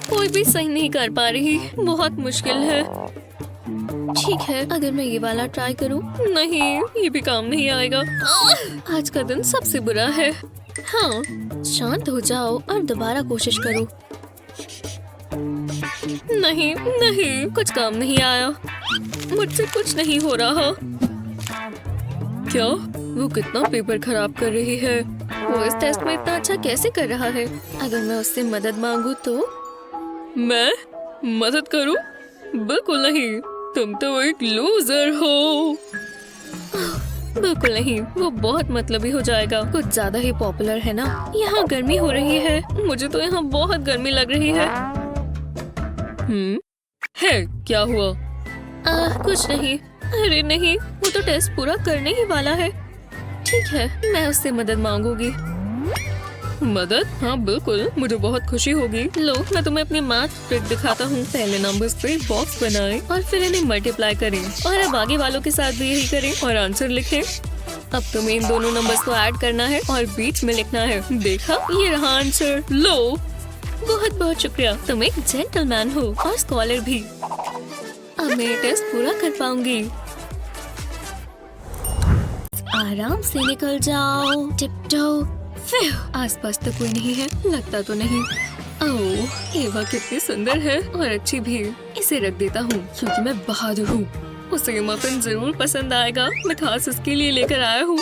कोई भी सही नहीं कर पा रही। बहुत मुश्किल है। ठीक है, अगर मैं ये वाला ट्राई करूं। नहीं, ये भी काम नहीं आएगा। आज का दिन सबसे बुरा है। हाँ, शांत हो जाओ और दोबारा कोशिश करो। नहीं नहीं, कुछ काम नहीं आया। मुझसे कुछ नहीं हो रहा। क्या? वो कितना पेपर खराब कर रही है। वो इस टेस्ट में इतना अच्छा कैसे कर रहा है? अगर मैं उससे मदद मांगू तो? मैं मदद करूं? बिल्कुल नहीं, तुम तो एक लूजर हो। बिल्कुल नहीं, वो बहुत मतलबी हो जाएगा। कुछ ज्यादा ही पॉपुलर है ना। यहाँ गर्मी हो रही है। मुझे तो यहाँ बहुत गर्मी लग रही है। है क्या हुआ? कुछ नहीं। अरे नहीं, वो तो टेस्ट पूरा करने ही वाला है। ठीक है, मैं उससे मदद मांगूंगी। मदद? हाँ बिल्कुल, मुझे बहुत खुशी होगी। लो, मैं तुम्हें अपनी मैथ ट्रिक दिखाता हूँ। पहले नंबर्स पे बॉक्स बनाएं और फिर इन्हें मल्टीप्लाई करें, और अब आगे वालों के साथ भी यही करें और आंसर लिखें। अब तुम्हें इन दोनों नंबर्स को ऐड करना है और बीच में लिखना है। देखा, ये रहा आंसर। लो, बहुत बहुत शुक्रिया। तुम एक जेंटलमैन हो और स्कॉलर भी। अब मैं ये टेस्ट पूरा कर पाऊंगी। आराम से निकल जाओ। टिप्टो। आसपास तो कोई नहीं है। लगता तो नहीं। ओह, एवा कितनी सुंदर है और अच्छी भी। इसे रख देता हूँ क्योंकि मैं बहादुर हूँ। उसे ये मफिन जरूर पसंद आएगा। मैं खास उसके लिए लेकर आया हूँ।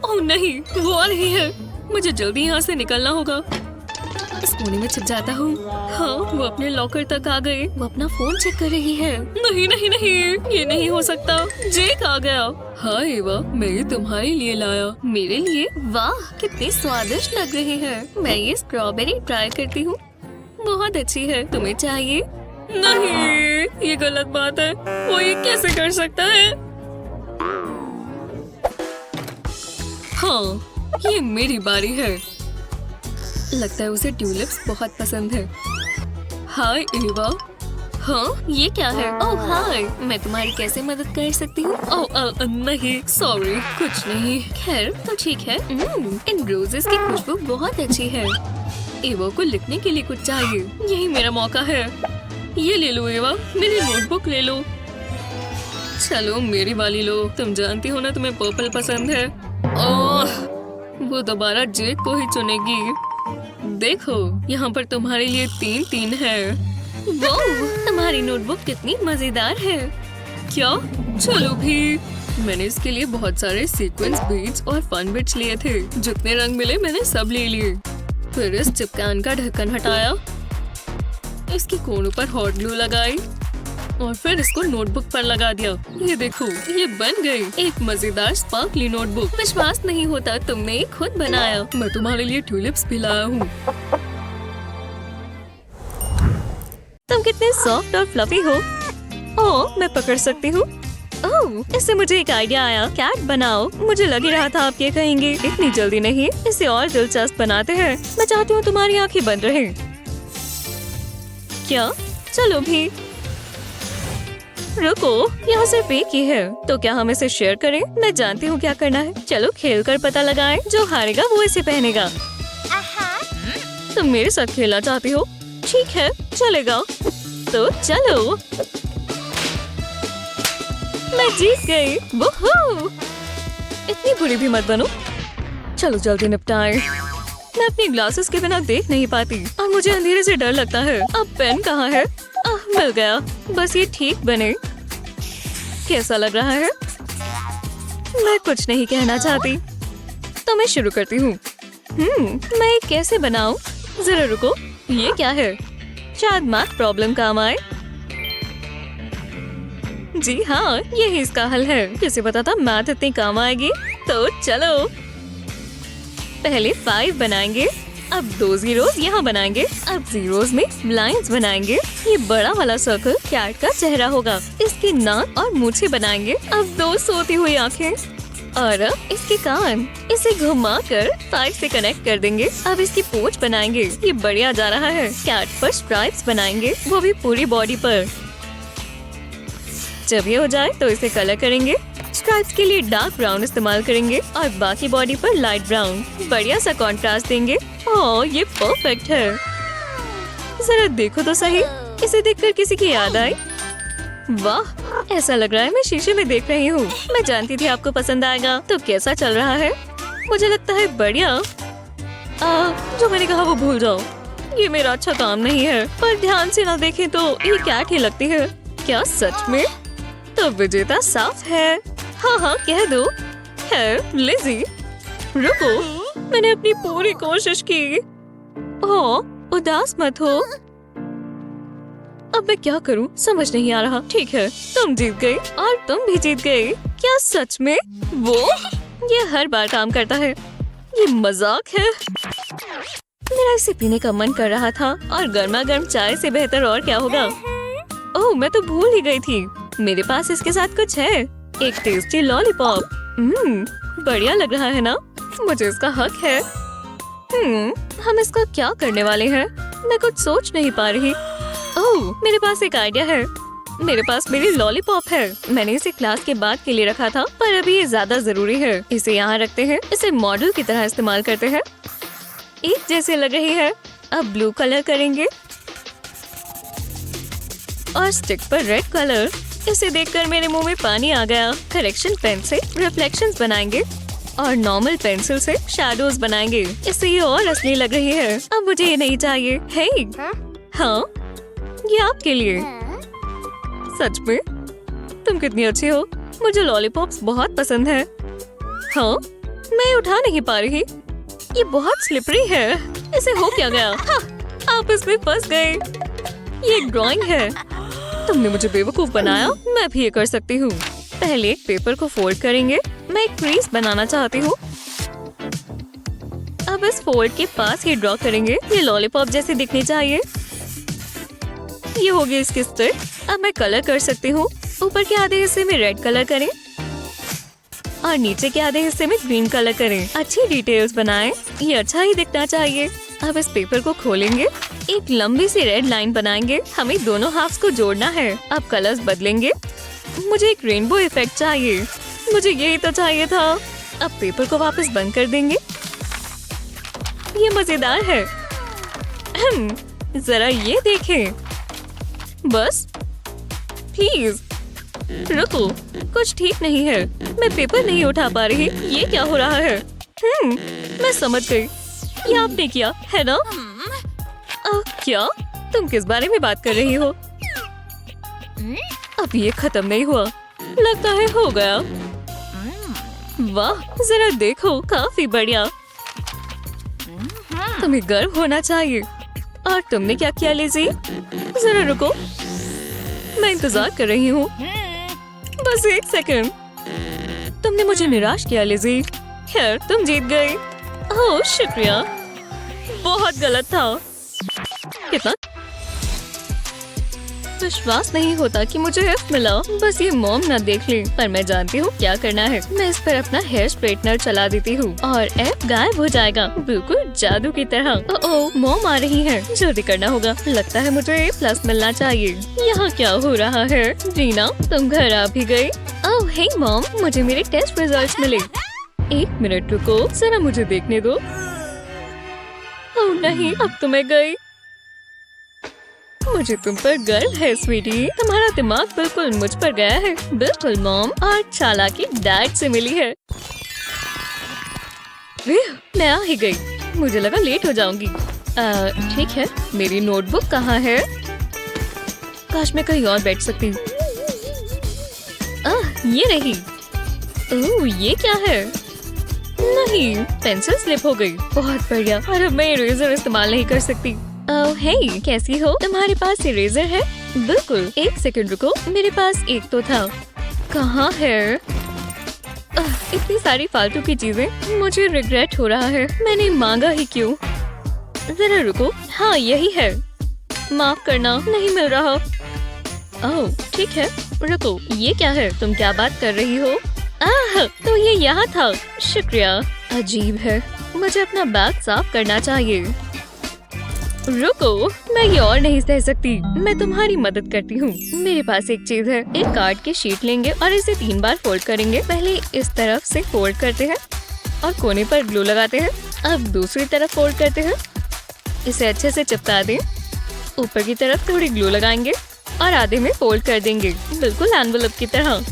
ओह नहीं, वो आ रही है। मुझे जल्दी यहाँ से निकलना होगा। इस कोने में छिप जाता हूँ। हाँ, वो अपने लॉकर तक आ गए। वो अपना फोन चेक कर रही है। नहीं नहीं नहीं, ये नहीं हो सकता। जेक आ गया। हाँ एवा, मैं ये तुम्हारे लिए लाया। मेरे लिए? वाह, कितनी स्वादिष्ट लग रही है। मैं ये स्ट्रॉबेरी ट्राई करती हूँ। बहुत अच्छी है। तुम्हें चाहिए? नहीं, ये गलत बात है। वो ये कैसे कर सकता है? हाँ, ये मेरी बारी है। लगता है उसे ट्यूलिप्स बहुत पसंद है। हाय एवा। हाँ, ये क्या है? ओह हाय, मैं तुम्हारी कैसे मदद कर सकती हूँ? ओह नहीं, सॉरी, कुछ नहीं। खैर, तो ठीक है। इन रोजेस की खुशबू बहुत अच्छी है। एवा को लिखने के लिए कुछ चाहिए। यही मेरा मौका है। ये ले लो एवा, मेरी नोटबुक ले लो। चलो मेरी वाली लो। तुम जानती हो ना तुम्हें पर्पल पसंद है। ओह, वो दोबारा जेक को ही चुनेगी। देखो, यहाँ पर तुम्हारे लिए 3-3 है। वो, तुम्हारी नोटबुक कितनी मजेदार है। क्या? चलो भी। मैंने इसके लिए बहुत सारे सीक्वेंस बीड्स और फन बिट्स लिए थे। जितने रंग मिले मैंने सब ले लिए। फिर इस चिपकान का ढक्कन हटाया, इसकी कोनों पर हॉट ग्लू लगाई और फिर इसको नोटबुक पर लगा दिया। ये देखो, ये बन गई एक मजेदार स्पार्कली नोटबुक। विश्वास नहीं होता, तुमने ये खुद बनाया। मैं तुम्हारे लिए ट्यूलिप्स भी लाया हूँ। तुम कितने सॉफ्ट और फ्लफी हो। ओह, मैं पकड़ सकती हूँ। ओह, इससे मुझे एक आइडिया आया। कैट बनाओ। मुझे लग ही रहा था आप ये कहेंगे। इतनी जल्दी नहीं, इसे और दिलचस्प बनाते हैं। मैं चाहती हूँ तुम्हारी आंखें बंद रहें। क्या? चलो भी। रुको, यहाँ सिर्फ एक ही है, तो क्या हम इसे शेयर करें? मैं जानती हूँ क्या करना है। चलो खेल कर पता लगाएं। जो हारेगा वो इसे पहनेगा। तुम मेरे साथ खेलना चाहती हो? ठीक है, चलेगा। तो चलो। मैं जीत गई। वूहू! इतनी बुरी भी मत बनो। चलो जल्दी निपटाएं। मैं अपनी ग्लासेस के बिना देख नहीं पाती और मुझे अंधेरे से डर लगता है। अब पेन कहाँ है? मिल गया। बस ये ठीक बने। कैसा लग रहा है? मैं कुछ नहीं कहना चाहती, तो मैं शुरू करती हूँ। मैं ये कैसे बनाऊं? जरा रुको, ये क्या है? शायद मैथ प्रॉब्लम काम आए। जी हाँ, यही इसका हल है। किसे पता था मैथ इतनी काम आएगी? तो चलो पहले 5 बनाएंगे। अब 2 जीरोस यहाँ बनाएंगे। अब जीरोस में लाइंस बनाएंगे। ये बड़ा वाला सर्कल कैट का चेहरा होगा। इसके नाक और मूछें बनाएंगे। अब 2 सोती हुई आंखें और अब इसके कान। इसे घुमाकर 5 से कनेक्ट कर देंगे। अब इसकी पूंछ बनाएंगे। ये बढ़िया जा रहा है। कैट पर स्ट्राइप्स बनाएंगे, वो भी पूरी बॉडी पर। जब ये हो जाए तो इसे कलर करेंगे। स्ट्राइप्स के लिए डार्क ब्राउन इस्तेमाल करेंगे और बाकी बॉडी पर लाइट ब्राउन। बढ़िया सा कॉन्ट्रास्ट देंगे। ओह, ये परफेक्ट है। जरा देखो तो सही। इसे देखकर किसी की याद आई? वाह, ऐसा लग रहा है मैं शीशे में देख रही हूँ। मैं जानती थी आपको पसंद आएगा। तो कैसा चल रहा है? मुझे लगता है बढ़िया। जो मैंने कहा वो भूल जाओ। ये मेरा अच्छा काम नहीं है, पर ध्यान से ना देखें तो ये कैट ही लगती है। क्या सच में? तो विजेता साफ है। हाँ, कह दो। है लिज़ी। रुको, मैंने अपनी पूरी कोशिश की। ओह, उदास मत हो। अब मैं क्या करूं? समझ नहीं आ रहा। ठीक है, तुम जीत गई और तुम भी जीत गई। क्या सच में? वो ये हर बार काम करता है। ये मजाक है। मेरा इसे पीने का मन कर रहा था और गर्मा गर्म चाय से बेहतर और क्या होगा। ओह, मैं तो भूल ही गई थी। मेरे पास इसके साथ कुछ है। एक टेस्टी लॉलीपॉप। बढ़िया लग रहा है ना? मुझे इसका हक है। हम इसका क्या करने वाले हैं? मैं कुछ सोच नहीं पा रही। ओह, मेरे पास एक आइडिया है। मेरे पास मेरी लॉलीपॉप है। मैंने इसे क्लास के बाद के लिए रखा था, पर अभी ये ज्यादा जरूरी है। इसे यहाँ रखते हैं। इसे मॉडल की तरह इस्तेमाल करते हैं। एक जैसे लग रही है। अब ब्लू कलर करेंगे और स्टिक पर रेड कलर। इसे देखकर मेरे मुंह में पानी आ गया। करेक्शन पेन से रिफ्लेक्शंस बनाएंगे और नॉर्मल पेंसिल से शैडोज बनाएंगे। इससे ये और असली लग रही है। अब मुझे ये नहीं चाहिए। हे, हाँ, ये आपके लिए। सच में? तुम कितनी अच्छी हो। मुझे लॉलीपॉप्स बहुत पसंद है। हाँ, मैं उठा नहीं पा रही। ये बहुत स्लिपरी है। इसे हो क्या गया? हाँ, आप इसमें फंस गए। ये एक ड्राइंग है। तुमने मुझे बेवकूफ बनाया। मैं भी ये कर सकती हूँ। पहले एक पेपर को फोल्ड करेंगे। मैं एक क्रीज बनाना चाहती हूँ। अब इस फोल्ड के पास ही ड्रॉ करेंगे। ये लॉलीपॉप जैसे दिखनी चाहिए। ये होगी इसकी स्टिक। अब मैं कलर कर सकती हूँ। ऊपर के आधे हिस्से में रेड कलर करें और नीचे के आधे हिस्से में ग्रीन कलर करें। अच्छी डिटेल्स बनाएं। ये अच्छा ही दिखना चाहिए। अब इस पेपर को खोलेंगे। एक लंबी सी रेड लाइन बनाएंगे। हमें दोनों हाफ्स को जोड़ना है। अब कलर्स बदलेंगे। मुझे एक रेनबो इफेक्ट चाहिए। मुझे यही तो चाहिए था। अब पेपर को वापस बंद कर देंगे। ये मजेदार है। जरा ये देखें। बस प्लीज रुको, कुछ ठीक नहीं है। मैं पेपर नहीं उठा पा रही। ये क्या हो रहा है? मैं समझ गई। ये आपने किया है ना? क्या? तुम किस बारे में बात कर रही हो? अब ये खत्म नहीं हुआ। लगता है हो गया। वाह, जरा देखो, काफी बढ़िया। तुम्हें गर्व होना चाहिए। और तुमने क्या किया लिज़ी? जरा रुको, मैं इंतजार कर रही हूँ। बस एक सेकंड। तुमने मुझे निराश किया लिज़ी। खैर, तुम जीत गई। ओह, शुक्रिया। बहुत गलत था। कितना? विश्वास नहीं होता कि मुझे F मिला। बस ये मॉम ना देख ले, पर मैं जानती हूँ क्या करना है। मैं इस पर अपना हेयर स्ट्रेटनर चला देती हूँ और F गायब हो जाएगा, बिल्कुल जादू की तरह। ओह, मॉम आ रही है, जल्दी करना होगा। लगता है मुझे A+ मिलना चाहिए। यहाँ क्या हो रहा है? जीना, तुम घर आ भी गई? ओह हे मॉम, मुझे मेरे टेस्ट रिजल्ट्स मिले। एक मिनट रुको, जरा मुझे देखने दो। ओह नहीं, अब तो मैं गई। मुझे तुम पर गर्व है स्वीटी, तुम्हारा दिमाग बिल्कुल मुझ पर गया है। बिल्कुल मॉम, और चालाकी डैड से मिली है। मैं आ ही गई, मुझे लगा लेट हो जाऊंगी। ठीक है, मेरी नोटबुक कहाँ है? काश मैं कहीं और बैठ सकती। ये रही। ओह, ये क्या है? नहीं, पेंसिल स्लिप हो गई। बहुत बढ़िया, और अब मैं इरेजर इस्तेमाल नहीं कर सकती। ओह हे, कैसी हो? तुम्हारे पास इरेजर है? बिल्कुल, एक सेकंड रुको, मेरे पास एक तो था। कहाँ है? इतनी सारी फालतू की चीजें, मुझे रिग्रेट हो रहा है। मैंने मांगा ही क्यों? जरा रुको, हाँ यही है। माफ करना, नहीं मिल रहा। ओह ठीक है, रुको, ये क्या है? तुम क्या बात कर रही हो? तो ये यहाँ था। शुक्रिया। अजीब है, मुझे अपना बैग साफ करना चाहिए। रुको, मैं ये और नहीं सह सकती। मैं तुम्हारी मदद करती हूँ। मेरे पास एक चीज है। एक कार्ड की शीट लेंगे और इसे 3 बार फोल्ड करेंगे। पहले इस तरफ से फोल्ड करते हैं और कोने पर ग्लू लगाते हैं। अब दूसरी तरफ फोल्ड करते हैं, इसे अच्छे से चिपका दें। ऊपर की तरफ थोड़ी ग्लू लगाएंगे और आधे में फोल्ड कर देंगे, बिल्कुल एनवेलप की तरह।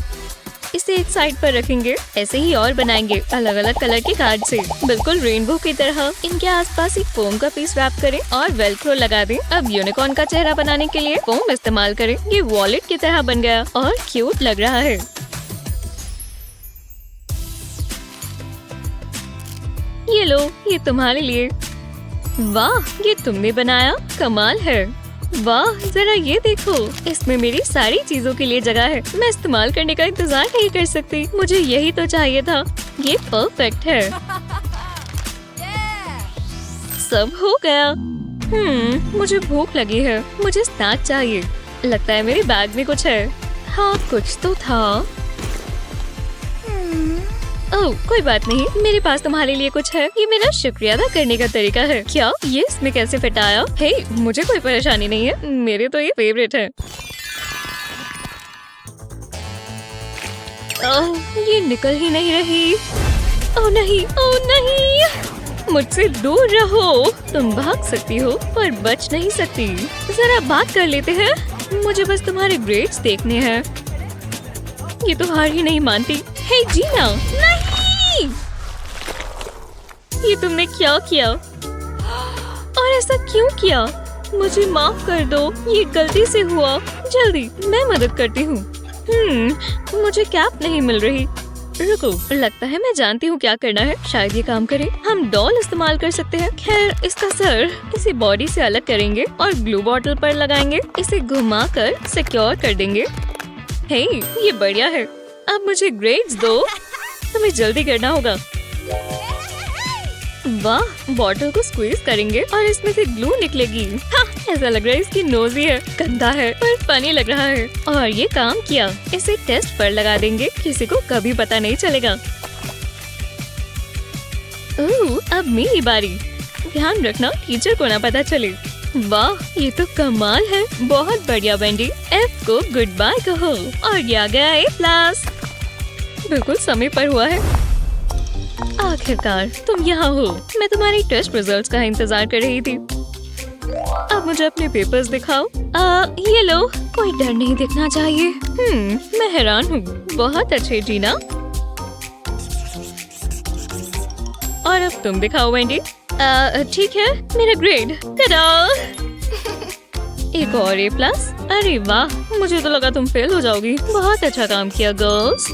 इसे एक साइड पर रखेंगे। ऐसे ही और बनाएंगे अलग अलग कलर के कार्ड से, बिल्कुल रेनबो की तरह। इनके आसपास एक फोम का पीस रैप करें और वेलक्रो लगा दें। अब यूनिकॉर्न का चेहरा बनाने के लिए फोम इस्तेमाल करें। ये वॉलेट की तरह बन गया और क्यूट लग रहा है। ये लो, ये तुम्हारे लिए। वाह, ये तुमने बनाया, कमाल है। वाह, जरा ये देखो, इसमें मेरी सारी चीजों के लिए जगह है। मैं इस्तेमाल करने का इंतजार नहीं कर सकती। मुझे यही तो चाहिए था। ये परफेक्ट है। सब हो गया। मुझे भूख लगी है, मुझे स्नैक चाहिए। लगता है मेरे बैग में कुछ है। हाँ, कुछ तो था। ओह, कोई बात नहीं, मेरे पास तुम्हारे लिए कुछ है। ये मेरा शुक्रिया अदा करने का तरीका है। क्या ये इसमें कैसे फिट आया? हे, मुझे कोई परेशानी नहीं है, मेरे तो ये फेवरेट है। ये निकल ही नहीं रही। ओह नहीं, ओह नहीं, मुझसे दूर रहो। तुम भाग सकती हो पर बच नहीं सकती। जरा बात कर लेते हैं। मुझे बस तुम्हारे ग्रेड्स देखने हैं। ये तो हार ही नहीं मानती। हे जीना, नहीं! ये तुमने क्या किया? और ऐसा क्यों किया? मुझे माफ कर दो, ये गलती से हुआ। जल्दी, मैं मदद करती हूँ। मुझे कैप नहीं मिल रही। रुको, लगता है मैं जानती हूँ क्या करना है। शायद ये काम करे। हम डॉल इस्तेमाल कर सकते हैं। खैर, इसका सर इसे बॉडी से अलग करेंगे और ग्लू बॉटल पर लगाएंगे। इसे घुमाकर सिक्योर कर देंगे। हे, ये बढ़िया है। अब मुझे ग्रेड्स दो। तुम्हें जल्दी करना होगा। वाह, बॉटल को स्क्वीज करेंगे और इसमें से ग्लू निकलेगी। हाँ, ऐसा लग रहा है इसकी नोज ही है। गंदा है पर फनी लग रहा है। और ये काम किया। इसे टेस्ट पर लगा देंगे, किसी को कभी पता नहीं चलेगा। अब मेरी बारी। ध्यान रखना टीचर को ना पता चले। वाह, ये तो कमाल है। बहुत बढ़िया वेंडी। एफ को गुड बाय कहो। और ये आ गया A+। बिल्कुल समय पर हुआ है। आखिरकार तुम यहाँ हो। मैं तुम्हारी टेस्ट रिजल्ट्स का इंतजार कर रही थी। अब मुझे अपने पेपर्स दिखाओ। ये लो, कोई डर नहीं दिखना चाहिए। मैं हैरान हूँ। बहुत अच्छे जीना। और अब तुम दिखाओ वेंडी। ठीक है, मेरा ग्रेड। एक और A+। अरे वाह, मुझे तो लगा तुम फेल हो जाओगी। बहुत अच्छा काम किया गर्ल्स।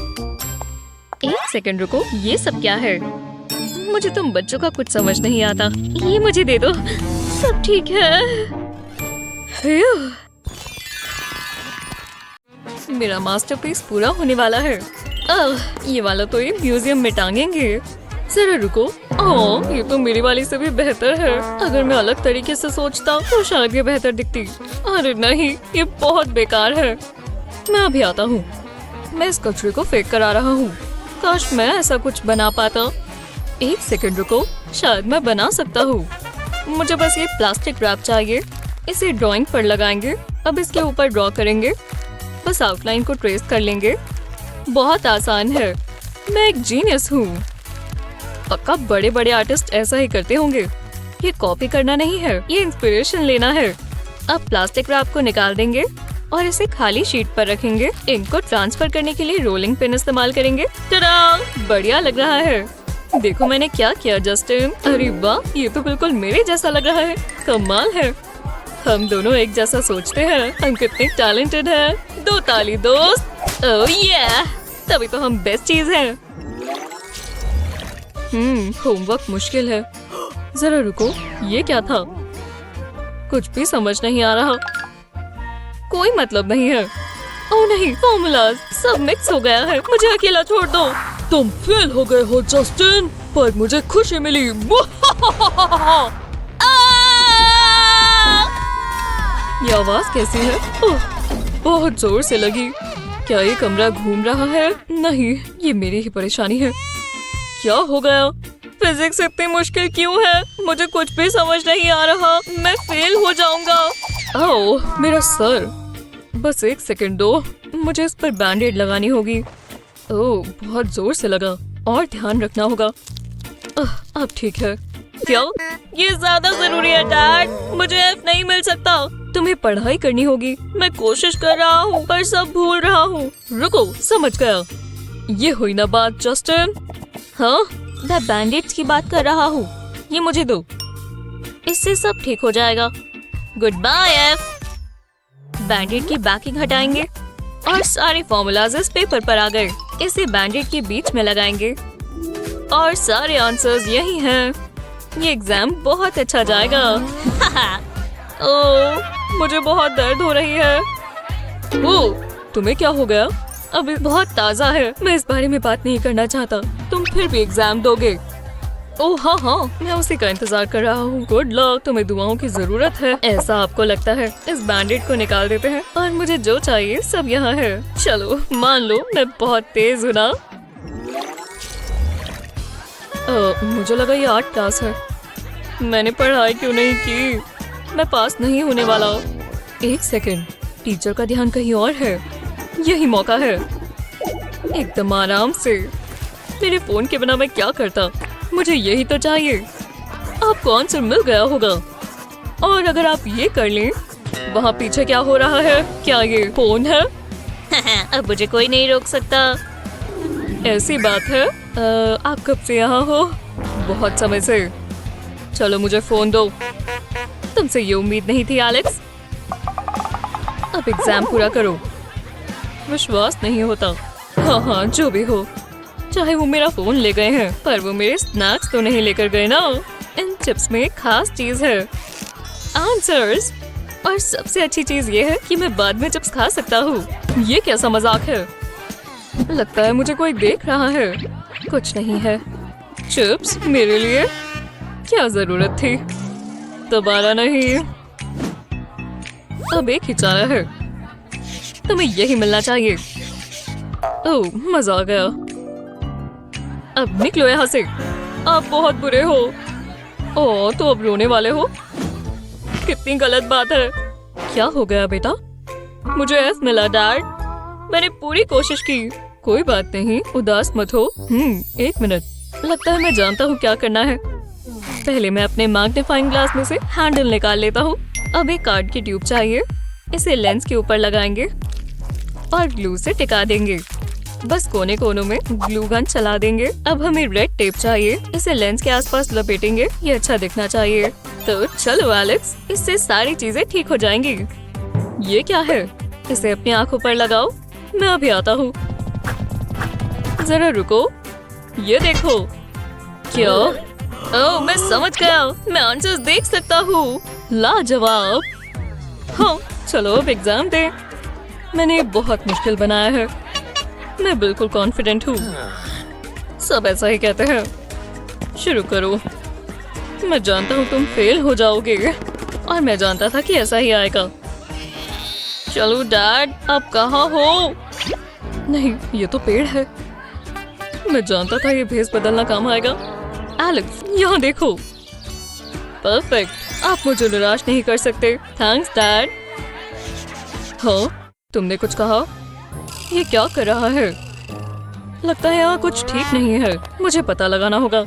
एक सेकंड रुको, ये सब क्या है? मुझे तुम बच्चों का कुछ समझ नहीं आता। ये मुझे दे दो। सब ठीक है। मेरा मास्टरपीस पूरा होने वाला है। ये वाला तो ये म्यूजियम में टांगेंगे। जरा रुको। ओह, ये तो मेरी वाली से भी बेहतर है। अगर मैं अलग तरीके से सोचता तो शायद ये बेहतर दिखती। अरे नहीं, ये बहुत बेकार है। मैं अभी आता हूँ। मैं इस कचरे को फेंक कर आ रहा हूँ। काश मैं ऐसा कुछ बना पाता। एक सेकंड रुको, शायद मैं बना सकता हूँ। मुझे बस ये प्लास्टिक रैप चाहिए। इसे ड्राइंग पर लगाएंगे। अब इसके ऊपर ड्रॉ करेंगे। बस आउटलाइन को ट्रेस कर लेंगे। बहुत आसान है। मैं एक जीनियस हूँ। पक्का बड़े बड़े आर्टिस्ट ऐसा ही करते होंगे। ये कॉपी करना नहीं है, ये इंस्पिरेशन लेना है। अब प्लास्टिक रैप को निकाल देंगे और इसे खाली शीट पर रखेंगे। इंक को ट्रांसफर करने के लिए रोलिंग पिन इस्तेमाल करेंगे। टडा! बढ़िया लग रहा है। देखो मैंने क्या किया जस्टिन। अरे वाह, ये तो बिल्कुल मेरे जैसा लग रहा है। कमाल है। हम दोनों एक जैसा सोचते हैं। हम कितने टैलेंटेड हैं। 2 ताली दोस्त। ओह ये, तभी तो हम बेस्ट चीज हैं। होमवर्क मुश्किल है। जरा रुको, ये क्या था? कुछ भी समझ नहीं आ रहा। कोई मतलब नहीं है। ओह नहीं, फॉर्मूलाज सब मिक्स हो गया है। मुझे अकेला छोड़ दो। तुम फेल हो गए हो जस्टिन, पर मुझे खुशी मिली। ये आवाज कैसी है? ओह, बहुत जोर से लगी। क्या ये कमरा घूम रहा है? नहीं, ये मेरी ही परेशानी है। क्या हो गया? फिजिक्स इतनी मुश्किल क्यों है? मुझे कुछ भी समझ नहीं आ रहा। मैं फेल हो जाऊंगा। ओह, मेरा सर। बस एक सेकंड दो, मुझे इस पर बैंडेड लगानी होगी। ओह, बहुत जोर से लगा और ध्यान रखना होगा। अब ठीक है। क्या? ये ज्यादा जरूरी है डैड। मुझे F नहीं मिल सकता। तुम्हें पढ़ाई करनी होगी। मैं कोशिश कर रहा हूँ पर सब भूल रहा हूँ। रुको, समझ गया। ये हुई ना बात जस्टिन। हाँ, मैं बैंडेज की बात कर रहा हूँ। ये मुझे दो, इससे सब ठीक हो जाएगा। Good bye F. बैंडेड की बैकिंग हटाएंगे और सारे फॉर्मूलाज इस पेपर पर आ गए। इसे बैंडेड के बीच में लगाएंगे और सारे आंसर्स यही हैं। ये एग्जाम बहुत अच्छा जाएगा। ओह, मुझे बहुत दर्द हो रही है। ओह, तुम्हें क्या हो गया? अभी बहुत ताज़ा है। मैं इस बारे में बात नहीं करना चाहता। तुम फिर भी एग्जाम दोगे। ओह हाँ, मैं उसी का इंतजार कर रहा हूँ। Good luck. तुम्हें दुआओं की जरूरत है, ऐसा आपको लगता है। इस बैंडेड को निकाल देते हैं और मुझे जो चाहिए सब यहाँ है। चलो मान लो मैं बहुत तेज हूँ ना। मुझे लगा ये आर्ट क्लास है। मैंने पढ़ाई क्यों नहीं की? मैं पास नहीं होने वाला। एक सेकंड, टीचर का ध्यान कहीं और है। यही मौका है। एकदम आराम से। मेरे फोन के बिना मैं क्या करता? मुझे यही तो चाहिए। आपको आंसर मिल गया होगा। और अगर आप ये कर लें, वहाँ पीछे क्या हो रहा है? क्या ये फोन है? अब मुझे कोई नहीं रोक सकता। ऐसी बात है। आप कब से यहाँ हो? बहुत समय से। चलो मुझे फोन दो। तुमसे ये उम्मीद नहीं थी एलेक्स। अब एग्जाम पूरा करो। विश्वास नहीं होता। हाँ, जो भी हो, चाहे वो मेरा फोन ले गए हैं, पर वो मेरे स्नैक्स तो नहीं लेकर गए ना। इन चिप्स में एक खास चीज है, आंसर्स। और सबसे अच्छी चीज ये है कि मैं बाद में चिप्स खा सकता हूँ। ये कैसा मजाक है? लगता है मुझे कोई देख रहा है। कुछ नहीं है। चिप्स मेरे लिए? क्या जरूरत थी? दोबारा नहीं। अब एक ही चारा है। तुम्हें यही मिलना चाहिए। ओह, मजा आ गया। अब निकलो यहाँ से। आप बहुत बुरे हो। ओह, तो अब रोने वाले हो? कितनी गलत बात है। क्या हो गया बेटा? मुझे F मिला डैड। मैंने पूरी कोशिश की। कोई बात नहीं, उदास मत हो। एक मिनट, लगता है मैं जानता हूँ क्या करना है। पहले मैं अपने मैग्नीफाइंग ग्लास में से हैंडल निकाल लेता हूँ। अब एक कार्ड की ट्यूब चाहिए। इसे लेंस के ऊपर लगाएंगे और ग्लू से टिका देंगे। बस कोने कोनों में ग्लू गन चला देंगे। अब हमें रेड टेप चाहिए। इसे लेंस के आसपास लपेटेंगे। ये अच्छा दिखना चाहिए। तो चलो एलेक्स, इससे सारी चीजें ठीक हो जाएंगी। ये क्या है? इसे अपनी आंखों पर लगाओ। मैं अभी आता हूँ। जरा रुको, ये देखो। क्या? ओह, मैं समझ गया। मैं आंसर्स देख सकता हूँ। लाजवाब। हाँ, चलो अब एग्जाम दे। मैंने बहुत मुश्किल बनाया है। मैं बिल्कुल कॉन्फिडेंट हूँ। सब ऐसा ही कहते हैं। शुरू करो। मैं जानता हूँ तुम फेल हो जाओगे और मैं जानता था कि ऐसा ही आएगा। चलो डैड, आप कहाँ हो? नहीं, ये तो पेड़ है। मैं जानता था ये भेस बदलना काम आएगा। एलेक्स, यहाँ देखो। परफेक्ट, आप मुझे निराश नहीं कर सकते। Thanks dad. हाँ, तुमने कुछ कहा? ये क्या कर रहा है? लगता है यहाँ कुछ ठीक नहीं है। मुझे पता लगाना होगा।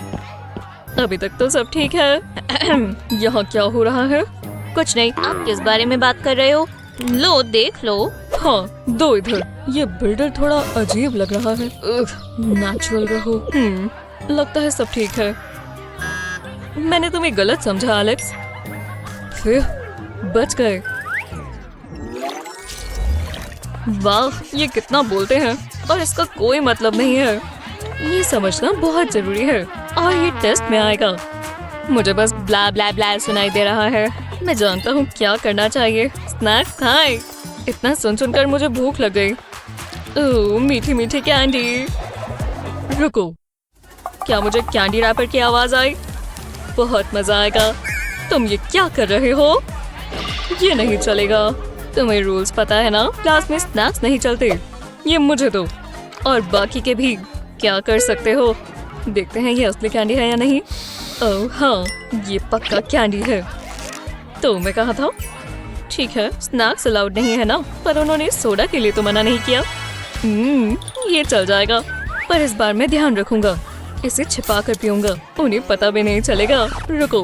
अभी तक तो सब ठीक है। यहाँ क्या हो रहा है? कुछ नहीं। आप किस बारे में बात कर रहे हो? लो देख लो। हाँ, दो इधर। ये बिल्डर थोड़ा अजीब लग रहा है। नेचुरल रहो। लगता है सब ठीक है। मैंने तुम्हें गलत समझा एलेक्स। फिर बच गए। वाह, ये कितना बोलते हैं और इसका कोई मतलब नहीं है। ये समझना बहुत जरूरी है और ये टेस्ट में आएगा। मुझे बस ब्ला ब्ला ब्ला सुनाई दे रहा है। मैं जानता हूँ क्या करना चाहिए। स्नैक्स खाएं। इतना सुनकर मुझे भूख लग गई। ओह, मीठी मीठी कैंडी। रुको, क्या मुझे कैंडी रैपर की आवाज आई? बहुत मजा आएगा। तुम ये क्या कर रहे हो? ये नहीं चलेगा। तुम्हें रूल्स पता है ना? क्लास में स्नैक्स नहीं चलते। ये मुझे दो और बाकी के भी। क्या कर सकते हो? देखते हैं ये असली कैंडी है या नहीं। ओह हाँ, ये पक्का कैंडी है। तो मैं कहा था। ठीक है, स्नैक्स अलाउड नहीं है ना, पर उन्होंने सोडा के लिए तो मना नहीं किया। ये चल जाएगा, पर इस बार मैं ध्यान रखूंगा। इसे छिपा कर पीऊंगा। उन्हें पता भी नहीं चलेगा। रुको,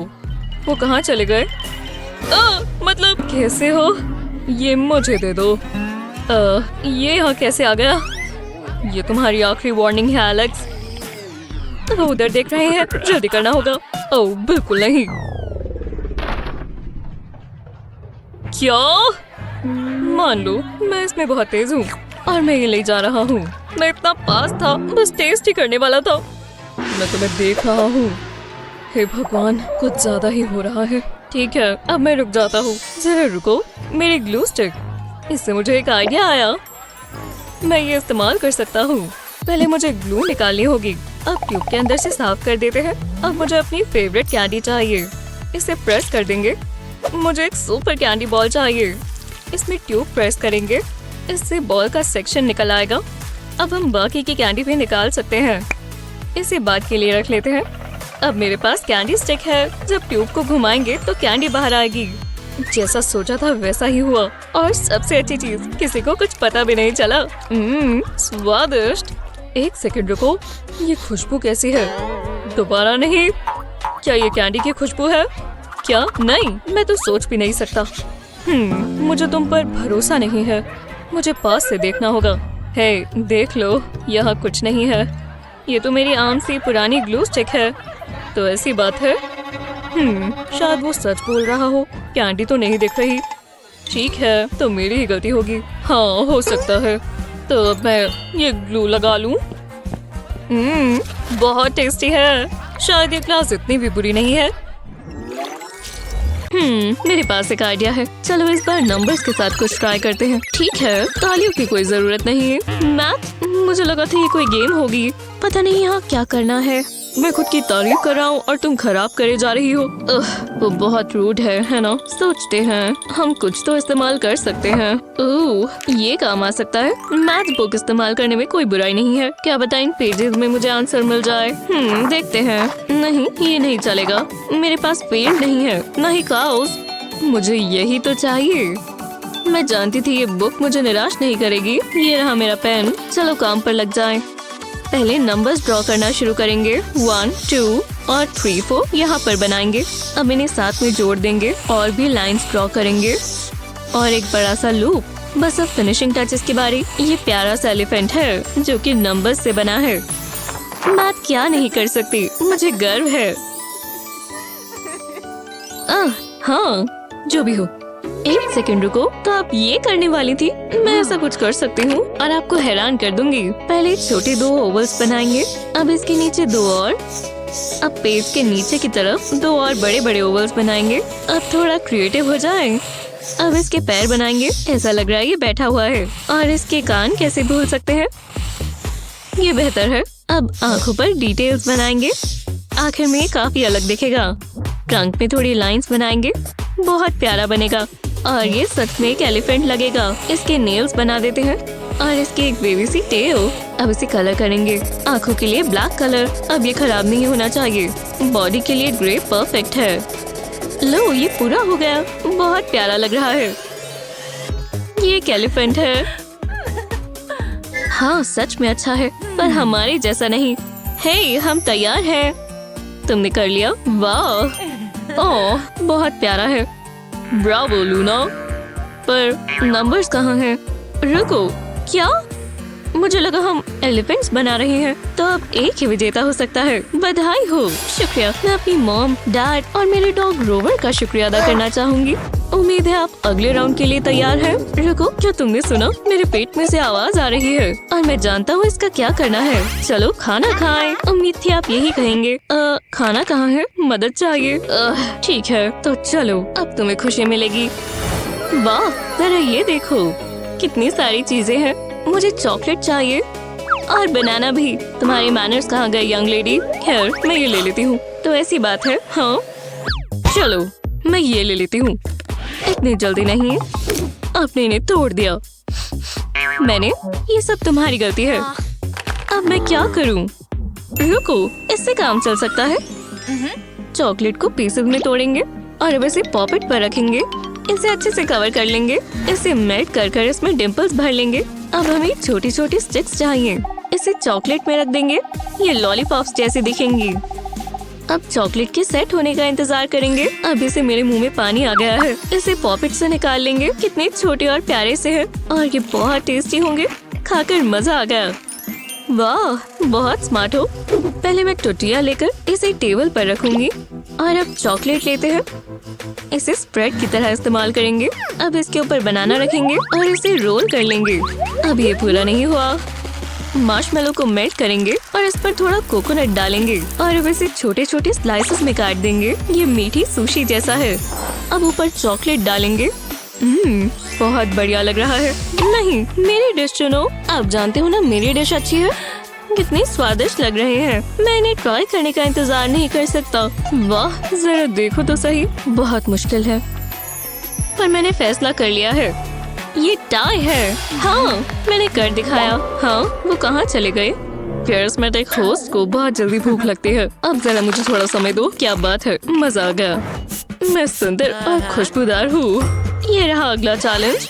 वो कहाँ चले गए? मतलब कैसे हो? ये मुझे दे दो। ये यहाँ कैसे आ गया? ये तुम्हारी आखिरी वार्निंग है एलेक्स। वो उधर देख रहे हैं, जल्दी करना होगा। ओह बिल्कुल नहीं। क्या? मान लो मैं इसमें बहुत तेज हूँ और मैं ये ले जा रहा हूँ। मैं इतना पास था, बस टेस्ट ही करने वाला था। मैं तुम्हें देख रहा हूँ। हे भगवान, कुछ ज्यादा ही हो रहा है। ठीक है, अब मैं रुक जाता हूँ। जरा रुको, मेरी ग्लू स्टिक। इससे मुझे एक आइडिया आया। मैं ये इस्तेमाल कर सकता हूँ। पहले मुझे ग्लू निकालनी होगी। अब ट्यूब के अंदर से साफ कर देते हैं। अब मुझे अपनी फेवरेट कैंडी चाहिए। इसे प्रेस कर देंगे। मुझे एक सुपर कैंडी बॉल चाहिए। इसमें ट्यूब प्रेस करेंगे, इससे बॉल का सेक्शन निकल आएगा। अब हम बाकी की कैंडी भी निकाल सकते हैं। इसे बाद के लिए रख लेते हैं। अब मेरे पास कैंडी स्टिक है। जब ट्यूब को घुमाएंगे तो कैंडी बाहर आएगी। जैसा सोचा था वैसा ही हुआ। और सबसे अच्छी चीज, किसी को कुछ पता भी नहीं चला। स्वादिष्ट। एक सेकंड रुको, ये खुशबू कैसी है? दोबारा नहीं। क्या ये कैंडी की खुशबू है? क्या? नहीं, मैं तो सोच भी नहीं सकता। मुझे तुम पर भरोसा नहीं है। मुझे पास से देखना होगा। हे, देख लो, यहाँ कुछ नहीं है। ये तो मेरी आम सी पुरानी ग्लू स्टिक है। तो ऐसी बात है। शायद वो सच बोल रहा हो। कैंडी तो नहीं दिख रही। ठीक है, तो मेरी ही गलती होगी। हाँ, हो सकता है। तो अब मैं ये ग्लू लगा लूं। बहुत टेस्टी है। शायद ये क्लास इतनी भी बुरी नहीं है। मेरे पास एक आइडिया है। चलो इस बार नंबर्स के साथ कुछ ट्राई करते हैं। ठीक है, तालियों की कोई जरूरत नहीं है। मैथ, मुझे लगा था ये कोई गेम होगी। पता नहीं यहाँ क्या करना है। मैं खुद की तारीफ कर रहा हूँ और तुम खराब करे जा रही हो। वो बहुत रूड है ना? सोचते हैं हम कुछ तो इस्तेमाल कर सकते हैं। ओह, ये काम आ सकता है। मैथ बुक इस्तेमाल करने में कोई बुराई नहीं है। क्या बता इन पेजेस में मुझे आंसर मिल जाए। देखते हैं। नहीं, ये नहीं चलेगा। मेरे पास पेन नहीं है, न ही काउस। मुझे यही तो चाहिए। मैं जानती थी ये बुक मुझे निराश नहीं करेगी। ये रहा मेरा पेन। चलो काम पर लग जाएं। पहले नंबर्स ड्रॉ करना शुरू करेंगे। 1, 2 और 3, 4 यहाँ पर बनाएंगे। अब इन्हें साथ में जोड़ देंगे और भी लाइंस ड्रॉ करेंगे और एक बड़ा सा लूप। बस अब फिनिशिंग टचेस की बारी। ये प्यारा सा एलिफेंट है जो कि नंबर्स से बना है। मैं क्या नहीं कर सकती, मुझे गर्व है। हाँ, जो भी हो। एक सेकंड रुको, तो आप ये करने वाली थी? मैं ऐसा कुछ कर सकती हूँ और आपको हैरान कर दूंगी। पहले छोटे 2 ओवल्स बनाएंगे। अब इसके नीचे 2 और। अब पेज के नीचे की तरफ 2 और बड़े बड़े ओवल्स बनाएंगे। अब थोड़ा क्रिएटिव हो जाए। अब इसके पैर बनाएंगे। ऐसा लग रहा है ये बैठा हुआ है। और इसके कान कैसे भूल सकते हैं? ये बेहतर है। अब आंखों पर डिटेल्स बनाएंगे। आखिर में काफी अलग दिखेगा। ट्रंक में थोड़ी लाइंस बनाएंगे, बहुत प्यारा बनेगा। और ये सच में एक एलिफेंट लगेगा। इसके नेल्स बना देते हैं और इसकी एक बेबी सी टेल। अब इसे कलर करेंगे। आंखों के लिए ब्लैक कलर। अब ये खराब नहीं होना चाहिए। बॉडी के लिए ग्रे परफेक्ट है। लो, ये पूरा हो गया। बहुत प्यारा लग रहा है। ये एक एलिफेंट है। हाँ, सच में अच्छा है, पर हमारे जैसा नहीं। हे, हम तैयार हैं। तुमने कर लिया? वाह, ओह, बहुत प्यारा है। Bravo Luna. पर नंबर्स कहाँ हैं? रुको, क्या? मुझे लगा हम एलिफेंट्स बना रहे हैं। तो अब एक ही विजेता हो सकता है। बधाई हो। शुक्रिया। मैं अपनी मॉम, डैड और मेरे डॉग रोवर का शुक्रिया अदा करना चाहूंगी। उम्मीद है आप अगले राउंड के लिए तैयार हैं। रुको, क्या तुमने सुना? मेरे पेट में से आवाज आ रही है और मैं जानता हूँ इसका क्या करना है। चलो खाना खाएं। उम्मीद थी आप यही कहेंगे। खाना कहाँ है? मदद चाहिए। ठीक है, तो चलो, अब तुम्हें खुशी मिलेगी। वाह, जरा ये देखो, कितनी सारी चीजें हैं। मुझे चॉकलेट चाहिए और बनाना भी। तुम्हारे मैनर्स कहाँ गए यंग लेडी? खैर, मैं ये ले लेती हूँ। तो ऐसी बात है। हाँ, चलो, मैं ये ले लेती हूँ। इतनी जल्दी नहीं। आपने इन्हें तोड़ दिया। मैंने, ये सब तुम्हारी गलती है। अब मैं क्या करूँ? रुको, इससे काम चल सकता है। चॉकलेट को पीसेस में तोड़ेंगे और अब इसे पॉकेट पर रखेंगे। इसे अच्छे से कवर कर लेंगे। इसे मेल्ट कर इसमें डिम्पल्स भर लेंगे। अब हमें छोटी छोटी स्टिक्स चाहिए। इसे चॉकलेट में रख देंगे। ये लॉलीपॉप्स जैसे दिखेंगी। अब चॉकलेट के सेट होने का इंतजार करेंगे। अब इसे मेरे मुंह में पानी आ गया है। इसे पॉकेट से निकाल लेंगे। कितने छोटे और प्यारे से हैं और ये बहुत टेस्टी होंगे। खाकर मजा आ गया। वाह, बहुत स्मार्ट हो। पहले मैं टोटिया लेकर इसे टेबल पर रखूंगी और अब चॉकलेट लेते हैं। इसे स्प्रेड की तरह इस्तेमाल करेंगे। अब इसके ऊपर बनाना रखेंगे और इसे रोल कर लेंगे। अब ये पूरा नहीं हुआ। मार्शमेलो को मेल्ट करेंगे और इस पर थोड़ा कोकोनट डालेंगे और अब इसे छोटे छोटे स्लाइसेस में काट देंगे। ये मीठी सुशी जैसा है। अब ऊपर चॉकलेट डालेंगे। बहुत बढ़िया लग रहा है। नहीं, मेरी डिश चुनो। आप जानते हो ना, मेरी डिश अच्छी है। कितने स्वादिष्ट लग रहे हैं। मैं इन्हें ट्राई करने का इंतजार नहीं कर सकता। वाह, जरा देखो तो सही। बहुत मुश्किल है, पर मैंने फैसला कर लिया है। ये टाई है। हाँ, मैंने कर दिखाया। हाँ, वो कहाँ चले गए? कैरिस्मेटिक होस्ट को बहुत जल्दी भूख लगती है। अब जरा मुझे थोड़ा समय दो। क्या बात है, मजा आ गया। मैं सुंदर और खुशबूदार हूँ। ये रहा अगला चैलेंज।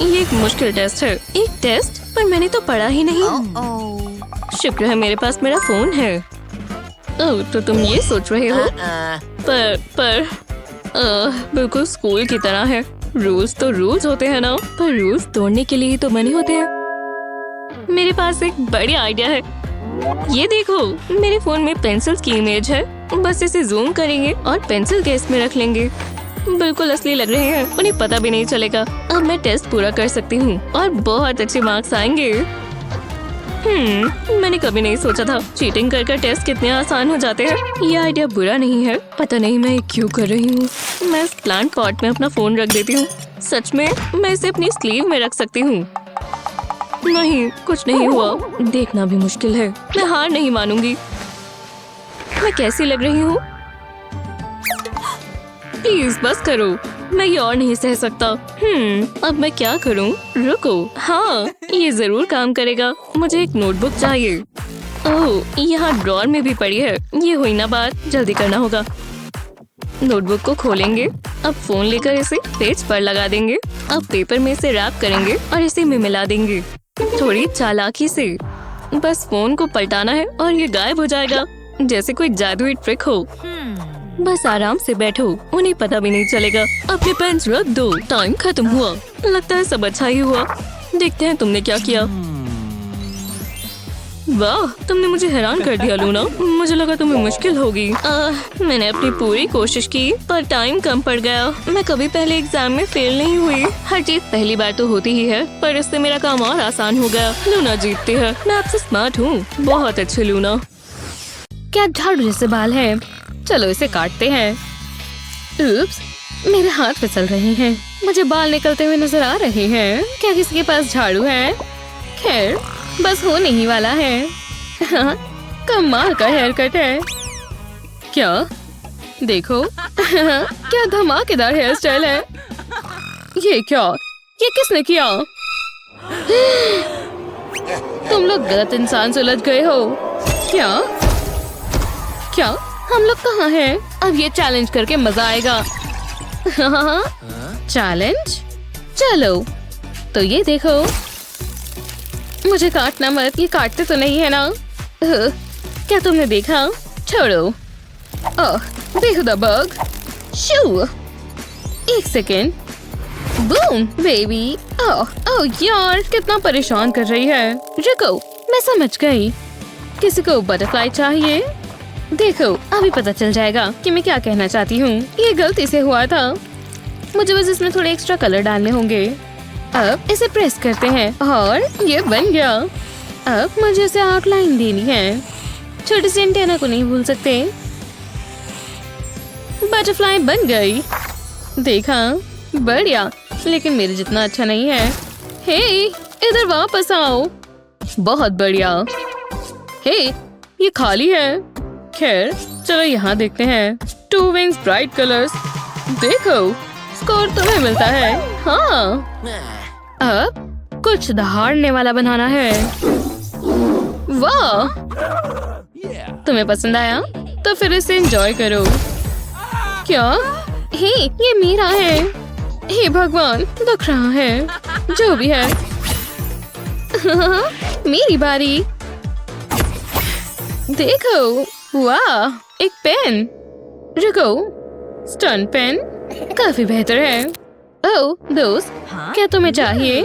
ये एक मुश्किल टेस्ट है। एक टेस्ट? पर मैंने तो पढ़ा ही नहीं। शुक्र है मेरे पास मेरा फोन है। ओह, तो तुम ये सोच रहे हो? पर बिल्कुल स्कूल की तरह है। रूल्स तो रूल्स होते हैं ना, पर रूल्स तोड़ने के लिए ही तो बने होते हैं। मेरे पास एक बढ़िया आइडिया है। ये देखो, मेरे फोन में पेंसिल्स की इमेज है। बस इसे जूम करेंगे और पेंसिल केस में रख लेंगे। बिल्कुल असली लग रहे हैं। उन्हें पता भी नहीं चलेगा। अब मैं टेस्ट पूरा कर सकती हूँ और बहुत अच्छे मार्क्स आएंगे। मैंने कभी नहीं सोचा था चीटिंग कर टेस्ट कितने आसान हो जाते हैं। ये आइडिया बुरा नहीं है। पता नहीं मैं क्यों कर रही हूँ। मैं इस प्लांट पॉट में अपना फोन रख देती हूँ। सच में, मैं इसे अपनी स्लीव में रख सकती हूँ। नहीं, कुछ नहीं हुआ। देखना भी मुश्किल है। मैं हार नहीं मानूंगी। मैं कैसी लग रही हूँ? प्लीज बस करो। मैं ये और नहीं सह सकता। अब मैं क्या करूं? रुको, हाँ, ये जरूर काम करेगा। मुझे एक नोटबुक चाहिए। ओह, यहाँ ड्रॉर में भी पड़ी है। ये हुई ना बात, जल्दी करना होगा। नोटबुक को खोलेंगे। अब फोन लेकर इसे पेज पर लगा देंगे। अब पेपर में इसे रैप करेंगे और इसे में मिला देंगे थोड़ी चालाकी से। बस फोन को पलटाना है और ये गायब हो जाएगा, जैसे कोई जादुई ट्रिक हो। बस आराम से बैठो, उन्हें पता भी नहीं चलेगा। अपने पेन्स रख दो। टाइम खत्म हुआ। लगता है सब अच्छा ही हुआ। देखते हैं तुमने क्या किया। वाह, तुमने मुझे हैरान कर दिया लूना। मुझे लगा तुम्हें मुश्किल होगी। मैंने अपनी पूरी कोशिश की, पर टाइम कम पड़ गया। मैं कभी पहले एग्जाम में फेल नहीं हुई। हर चीज पहली बार तो होती ही है, पर इससे मेरा काम और आसान हो गया। लूना जीतती है। मैं आपसे स्मार्ट हूँ। बहुत अच्छे लूना। क्या झाड़ू जैसे बाल है। चलो इसे काटते हैं। उप्स, मेरे हाथ फिसल रहे हैं। मुझे बाल निकलते हुए नजर आ रहे हैं। क्या किसी के पास झाड़ू है? खैर, बस होने ही वाला है। हाँ, कमाल का हेयर कट है। क्या देखो क्या धमाकेदार हेयर स्टाइल है। ये क्या, ये किसने किया? तुम लोग गलत इंसान से उलझ गए हो। क्या क्या हम लोग कहाँ हैं? अब ये चैलेंज करके मजा आएगा। चैलेंज? चलो तो ये देखो। मुझे काटना मत, ये काटते तो नहीं है ना? क्या तुमने देखा? छोड़ो। ओह बेहुदा बग। शू, एक सेकेंड। Boom baby. ओह यार कितना परेशान कर रही है। रुको, मैं समझ गई। किसी को बटरफ्लाई चाहिए? देखो अभी पता चल जाएगा कि मैं क्या कहना चाहती हूँ। ये गलती से हुआ था। मुझे बस इसमें थोड़े एक्स्ट्रा कलर डालने होंगे। अब इसे प्रेस करते हैं और ये बन गया। अब मुझे इसे आउटलाइन देनी है। छोटे से एंटेना को नहीं भूल सकते। बटरफ्लाई बन गई। देखा, बढ़िया, लेकिन मेरे जितना अच्छा नहीं है। हे, इधर वापस आओ। बहुत बढ़िया। हे, ये खाली है। खैर चलो यहाँ देखते हैं। 2 विंग्स ब्राइट कलर्स। देखो स्कोर तुम्हें मिलता है। हाँ, अब कुछ दहाड़ने वाला बनाना है। वाह, तुम्हें पसंद आया? तो फिर इसे एंजॉय करो। क्या? हे, ये मेरा है। हे भगवान, दुख रहा है। जो भी है। मेरी बारी। देखो, वाह, एक पेन। रुको, स्टन पेन काफी बेहतर है। ओह दोस्त, क्या तुम्हें चाहिए?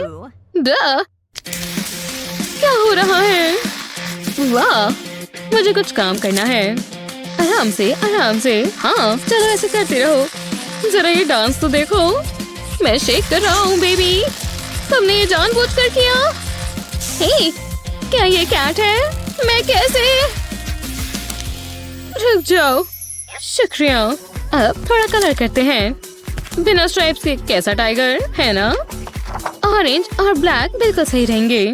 क्या हो रहा है? वाह, मुझे कुछ काम करना है। आराम से, आराम से। हाँ चलो ऐसे करते रहो। जरा ये डांस तो देखो। मैं शेक कर रहा हूँ बेबी। तुमने ये जानबूझकर किया? हे, क्या ये कैट है? मैं कैसे? रुक जाओ। शुक्रिया। अब थोड़ा कलर करते हैं। बिना स्ट्राइप्स के कैसा टाइगर है ना? ऑरेंज और ब्लैक बिल्कुल सही रहेंगे।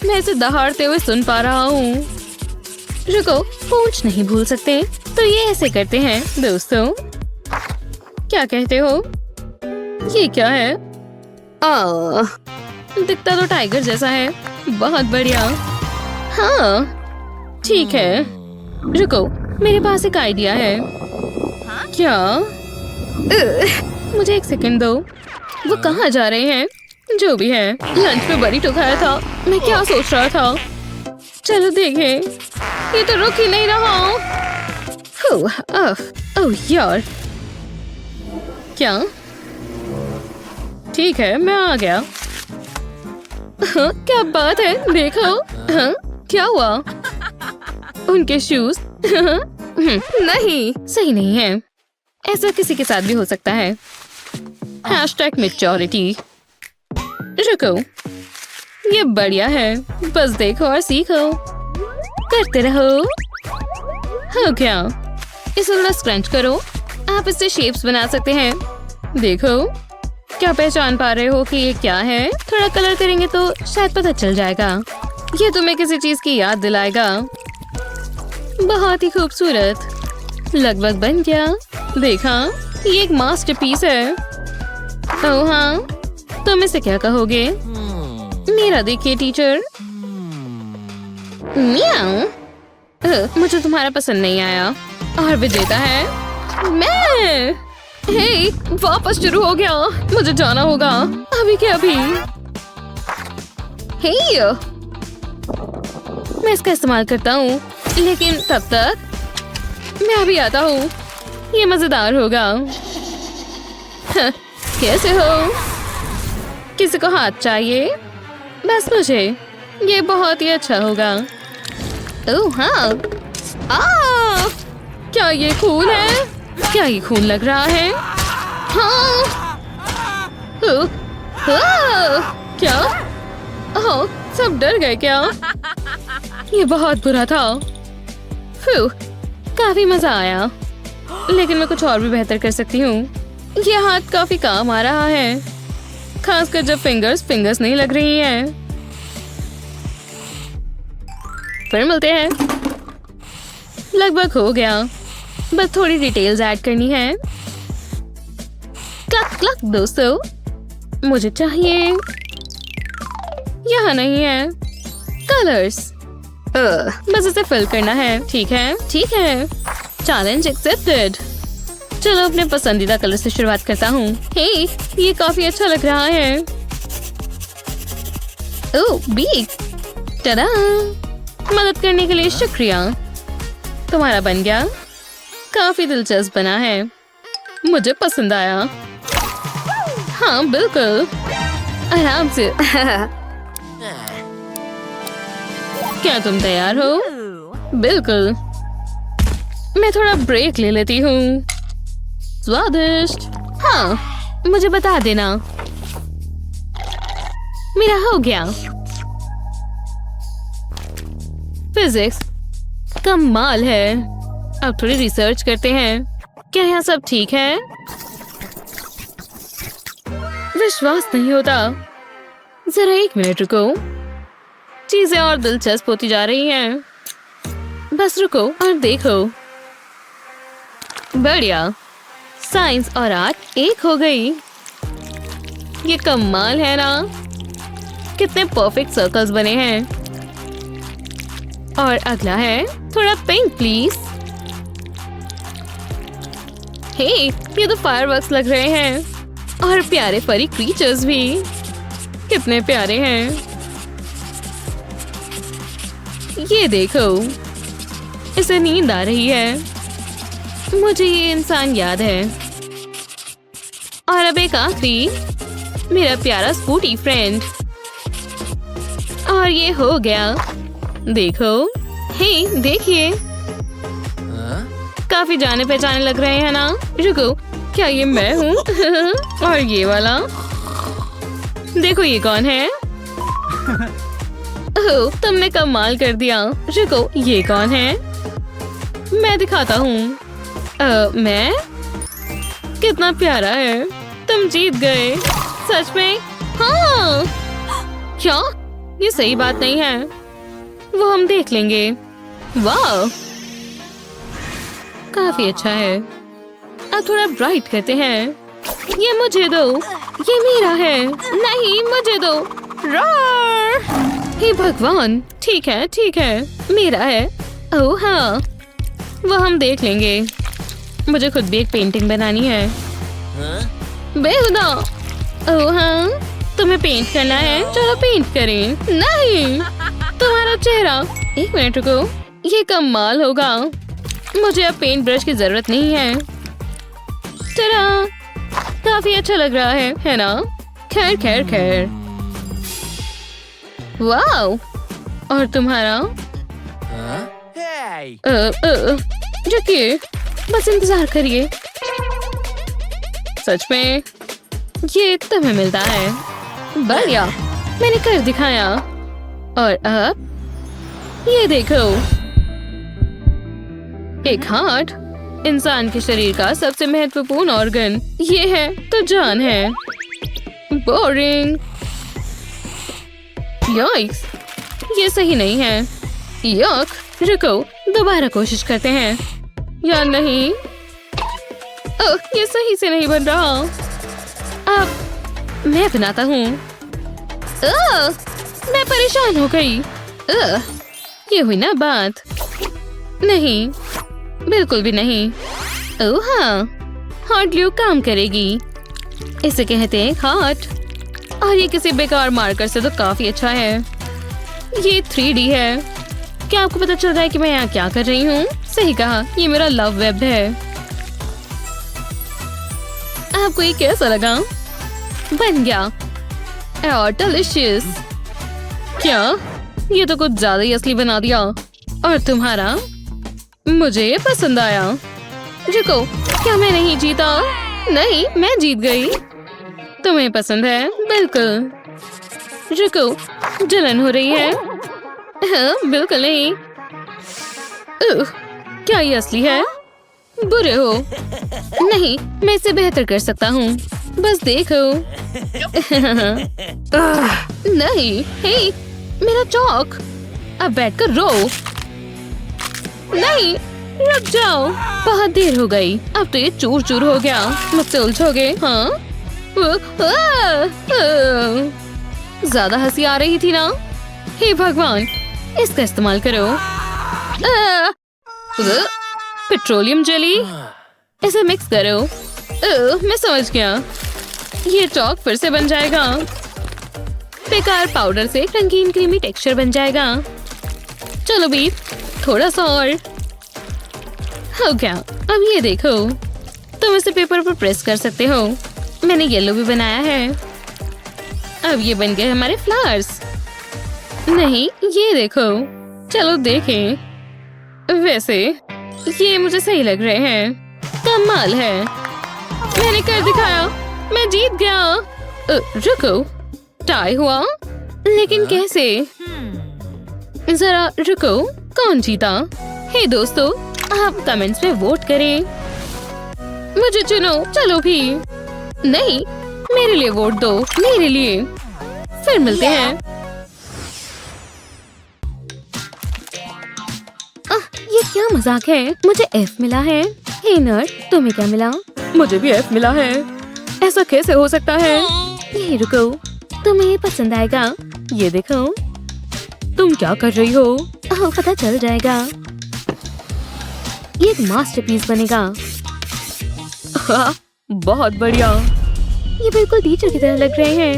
मैं इसे दहाड़ते हुए सुन पा रहा हूँ। रुको, पूंछ नहीं भूल सकते, तो ये ऐसे करते हैं दोस्तों। क्या कहते हो? ये क्या है? दिखता तो टाइगर जैसा है। बहुत बढ़िया। हाँ ठीक है। रुको, मेरे पास एक आइडिया है। क्या? मुझे एक सेकंड दो। वो कहाँ जा रहे हैं? जो भी है, लंच में बरीटो खाया था। मैं क्या सोच रहा था? चलो देखें। ये तो रुक ही नहीं रहा। ओह यार। क्या? ठीक है, मैं आ गया। क्या बात है, देखो। क्या हुआ? उनके शूज नहीं, सही नहीं है। ऐसा किसी के साथ भी हो सकता है। #maturity। रुको, ये बढ़िया है। बस देखो और सीखो। करते रहो। हो क्या? इसे थोड़ा स्क्रंच करो। आप इससे शेप्स बना सकते हैं। देखो, क्या पहचान पा रहे हो कि ये क्या है? थोड़ा कलर करेंगे तो शायद पता चल जाएगा। ये तुम्हें किसी चीज की याद दिलाएगा। बहुत ही खूबसूरत। लगभग बन गया। देखा, ये एक मास्टरपीस है। ओह हाँ, तुम इसे क्या कहोगे? मेरा देखिए टीचर। मियाओ। मुझे तुम्हारा पसंद नहीं आया। और विजेता है मैं। हे, वापस शुरू हो गया। मुझे जाना होगा अभी के अभी। हे, मैं इसका इस्तेमाल करता हूँ, लेकिन तब तक मैं अभी आता हूँ। ये मजेदार होगा। कैसे हो? किसी को हाथ चाहिए? बस मुझे। ये बहुत ही अच्छा होगा। ओह हाँ। क्या ये खून है? क्या ये खून लग रहा है? हाँ। क्या? ओह, सब डर गए क्या? ये बहुत बुरा था। काफी मजा आया, लेकिन मैं कुछ और भी बेहतर कर सकती हूँ। ये हाथ काफी काम आ रहा है, खासकर जब फिंगर्स नहीं लग रही हैं। फिर मिलते हैं। लगभग हो गया। बस थोड़ी डिटेल्स ऐड करनी है। क्लक क्लक दोस्तों, मुझे चाहिए। यहाँ नहीं है। कलर्स, बस इसे फिल करना है। ठीक है, ठीक है। Challenge accepted. चलो अपने पसंदीदा कलर से शुरुआत करता हूँ। हे, ये काफी अच्छा लग रहा है। ओह, बीक। टडा! मदद करने के लिए शुक्रिया। तुम्हारा बन गया। काफी दिलचस्प बना है। मुझे पसंद आया। हाँ बिल्कुल, आराम से। क्या तुम तैयार हो? बिल्कुल। मैं थोड़ा ब्रेक ले लेती हूँ। स्वादिष्ट। हाँ, मुझे बता देना। मेरा हो गया। फिजिक्स कमाल है। अब थोड़ी रिसर्च करते हैं। क्या यहाँ सब ठीक है? विश्वास नहीं होता। जरा एक मिनट रुको। चीजें और दिलचस्प होती जा रही हैं। बस रुको और देखो। बढ़िया, साइंस और आर्ट एक हो गई। ये कमाल है ना? कितने परफेक्ट सर्कल्स बने हैं। और अगला है थोड़ा पिंक प्लीज। हे, ये तो फायरवर्क्स लग रहे हैं। और प्यारे फरी क्रीचर्स भी। कितने प्यारे हैं। ये देखो, इसे नींद आ रही है। मुझे ये इंसान याद है। और अब एक आखिरी, मेरा प्यारा स्कूटी फ्रेंड। और ये हो गया। देखो, हे देखिए, काफी जाने पहचाने लग रहे हैं ना? रुको, क्या ये मैं हूँ? और ये वाला, देखो ये कौन है? ओह, तुमने कमाल कर दिया। रुको, ये कौन है? मैं दिखाता हूँ। मैं? कितना प्यारा है। तुम जीत गए। सच में? हाँ। क्या? ये सही बात नहीं है। वो हम देख लेंगे। वाह, काफी अच्छा है। अब थोड़ा ब्राइट करते हैं। ये मुझे दो। ये मेरा है। नहीं, मुझे दो। रॉर! हे भगवान, ठीक है, ठीक है, मेरा है। ओह हाँ, वो हम देख लेंगे। मुझे खुद भी एक पेंटिंग बनानी है। बेहुदा। ओह हाँ, तुम्हें पेंट करना है? चलो पेंट करें। नहीं, तुम्हारा चेहरा। एक मिनट रुको, ये कमाल होगा। मुझे अब पेंट ब्रश की जरूरत नहीं है। टडा! काफी अच्छा लग रहा है ना? खैर खैर खैर। वाओ! और तुम्हारा? रुकिए, बस इंतजार करिए। सच में? ये तुम्हें मिलता है। बढ़िया, मैंने कर दिखाया। और अब ये देखो, एक हार्ट। इंसान के शरीर का सबसे महत्वपूर्ण ऑर्गन ये है तो जान है। बोरिंग। यॉइक्स, ये सही नहीं है। यक, रुको, दोबारा कोशिश करते हैं। या नहीं? ओह, ये सही से नहीं बन रहा। अब मैं बनाता हूँ। मैं परेशान हो गई। ये हुई ना बात? नहीं, बिल्कुल भी नहीं। ओह हाँ, हॉट ग्लू काम करेगी। इसे कहते हैं हॉट। और ये किसी बेकार मार्कर से तो काफी अच्छा है। ये 3D है। क्या आपको पता चल रहा है कि मैं यहाँ क्या कर रही हूँ? सही कहा, ये मेरा लव वेब है। आपको ये कैसा लगा? बन गया। और डिलीशियस। क्या? ये तो कुछ ज्यादा ही असली बना दिया। और तुम्हारा? मुझे ये पसंद आया। रुको, क्या मैं नहीं जीता? नहीं, मैं जीत गई। तुम्हें पसंद है? बिल्कुल। रुको, जलन हो रही है। हाँ, बिल्कुल नहीं। क्या ये असली है? बुरे हो। नहीं, मैं इसे बेहतर कर सकता हूँ। बस देखो। नहीं, हे, मेरा चौक। अब बैठकर रो। नहीं, रुक जाओ, बहुत देर हो गई। अब तो ये चूर चूर हो गया। मुझसे उलझोगे? हाँ, ज्यादा हंसी आ रही थी ना। हे भगवान, इसका इस्तेमाल करो। पेट्रोलियम जेली, इसे मिक्स करो। मैं समझ गया, ये चॉक फिर से बन जाएगा। बेकार पाउडर से रंगीन क्रीमी टेक्सचर बन जाएगा। चलो भी थोड़ा सा और हो गया। अब ये देखो, तुम इसे पेपर पर प्रेस कर सकते हो। मैंने येलो भी बनाया है। अब ये बन गए हमारे फ्लावर्स। नहीं, ये देखो, चलो देखें। वैसे ये मुझे सही लग रहे हैं। कमाल है, मैंने कर दिखाया, मैं जीत गया। रुको, टाई हुआ, लेकिन कैसे? जरा रुको, कौन जीता? हे दोस्तों, आप कमेंट्स में वोट करें। मुझे चुनो, चलो भी। नहीं, मेरे लिए वोट दो, मेरे लिए। फिर मिलते हैं। ये क्या मजाक है? मुझे F मिला है। हे नर्ड, तुम्हें क्या मिला? मुझे भी F मिला है। ऐसा कैसे हो सकता है? ये रुको, तुम्हें ये पसंद आएगा। ये देखो, तुम क्या कर रही हो? पता चल जाएगा। ये एक मास्टरपीस बनेगा। हाँ, बहुत बढ़िया। ये बिल्कुल टीचर की तरह लग रहे हैं।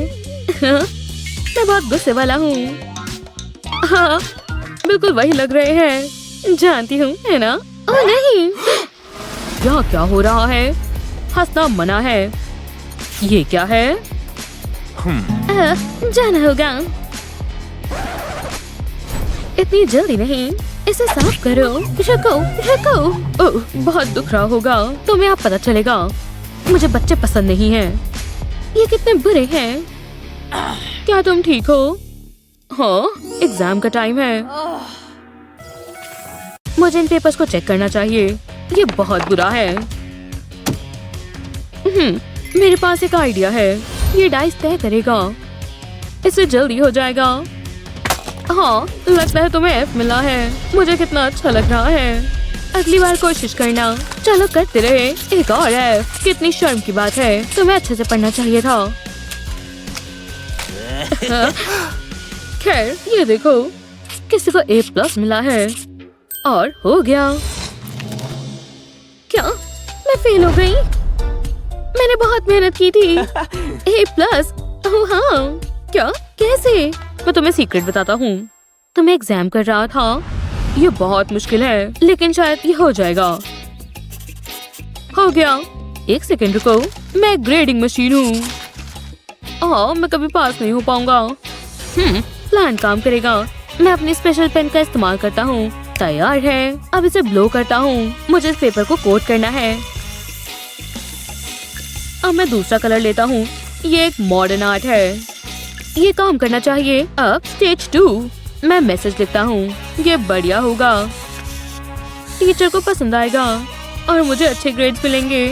मैं बहुत गुस्से वाला हूँ। हाँ, बिल्कुल वही लग रहे हैं। जानती हूँ, है ना? ओह नहीं, क्या हो रहा है? हंसना मना है। ये क्या है? जाना होगा। इतनी जल्दी नहीं, इसे साफ करो। रुको, रुको। ओह, बहुत दुख रहा होगा। तुम्हें अब पता चलेगा। मुझे बच्चे पसंद नहीं हैं। ये कितने बुरे हैं। क्या तुम ठीक हो? हाँ, एग्जाम का टाइम है। मुझे इन पेपर्स को चेक करना चाहिए। ये बहुत बुरा है। मेरे पास एक आइडिया है। ये डाइस तय करेगा। इससे जल्दी हो जाएगा। हाँ, लगता है तुम्हें F मिला है। मुझे कितना अच्छा लग रहा है। अगली बार कोशिश करना। चलो करते रहे। एक और F। कितनी शर्म की बात है। तुम्हें अच्छे से पढ़ना चाहिए था। खैर, ये देखो, किसी को A+ मिला है। और हो गया। क्या मैं फेल हो गई? मैंने बहुत मेहनत की थी। A+? ओह हाँ, क्या? कैसे? मैं तुम्हें सीक्रेट बताता हूँ। तुम्हें एग्जाम कर रहा था। ये बहुत मुश्किल है, लेकिन शायद ये हो जाएगा। हो गया। एक सेकंड रुको, मैं ग्रेडिंग मशीन हूँ। मैं कभी पास नहीं हो पाऊंगा। प्लान काम करेगा। मैं अपनी स्पेशल पेन का इस्तेमाल करता हूँ। तैयार है। अब इसे ब्लो करता हूँ। मुझे इस पेपर को कोट करना है। अब मैं दूसरा कलर लेता हूँ। ये एक मॉडर्न आर्ट है। ये काम करना चाहिए। अब स्टेज 2। मैं मैसेज लिखता हूँ। ये बढ़िया होगा। टीचर को पसंद आएगा और मुझे अच्छे ग्रेड्स मिलेंगे।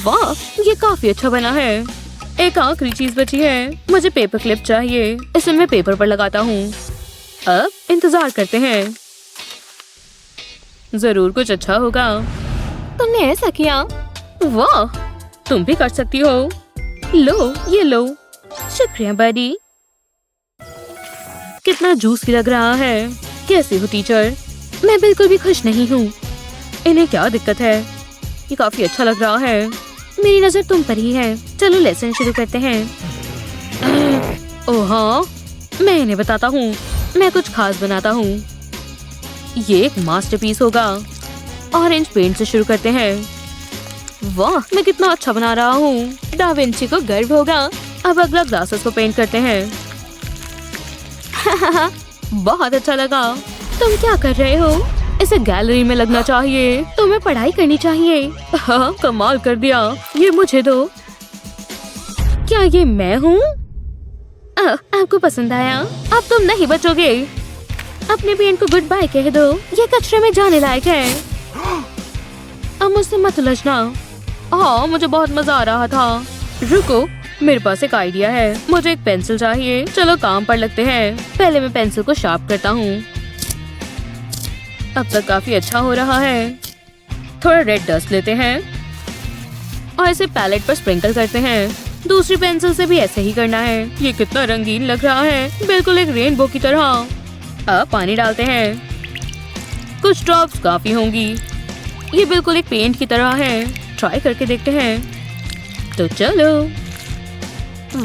वाह, ये काफी अच्छा बना है। एक आखिरी चीज बची है। मुझे पेपर क्लिप चाहिए। इसे मैं पेपर पर लगाता हूँ। अब इंतजार करते हैं। जरूर कुछ अच्छा होगा। तुमने ऐसा किया? वाह, तुम भी कर सकती हो। लो, ये लो। शुक्रिया बडी। कितना जूसी लग रहा है। कैसी हो टीचर? मैं बिल्कुल भी खुश नहीं हूँ। इन्हें क्या दिक्कत है? ये काफी अच्छा लग रहा है। मेरी नजर तुम पर ही है। चलो लेसन शुरू करते हैं। ओह हाँ, मैं इन्हें बताता हूँ। मैं कुछ खास बनाता हूँ। ये एक मास्टरपीस होगा। ऑरेंज पेंट से शुरू करते हैं। वाह, मैं कितना अच्छा बना रहा हूँ। डा विंची को गर्व होगा। अब अगला ग्लासेस को पेंट करते हैं। बहुत अच्छा लगा। तुम क्या कर रहे हो? इसे गैलरी में लगना चाहिए। तुम्हें पढ़ाई करनी चाहिए। हाँ, कमाल कर दिया। ये मुझे दो। क्या ये मैं हूँ? आपको पसंद आया? अब तुम नहीं बचोगे। अपने पेंट को गुड बाय कह दो। ये कचरे में जाने लायक है। अब मुझसे मत उलझना। हाँ, मुझे बहुत मजा आ रहा था। रुको, मेरे पास एक आइडिया है। मुझे एक पेंसिल चाहिए। चलो काम पर लगते हैं। पहले मैं पेंसिल को शार्प करता हूँ। अब तक काफी अच्छा हो रहा है। थोड़ा रेड डस्ट लेते हैं और इसे पैलेट पर स्प्रिंकल करते हैं। दूसरी पेंसिल से भी ऐसे ही करना है। ये कितना रंगीन लग रहा है, बिल्कुल एक रेनबो की तरह। अब पानी डालते हैं, कुछ ड्रॉप्स काफी होंगी। ये बिल्कुल एक पेंट की तरह है। ट्राई करके देखते हैं। तो चलो,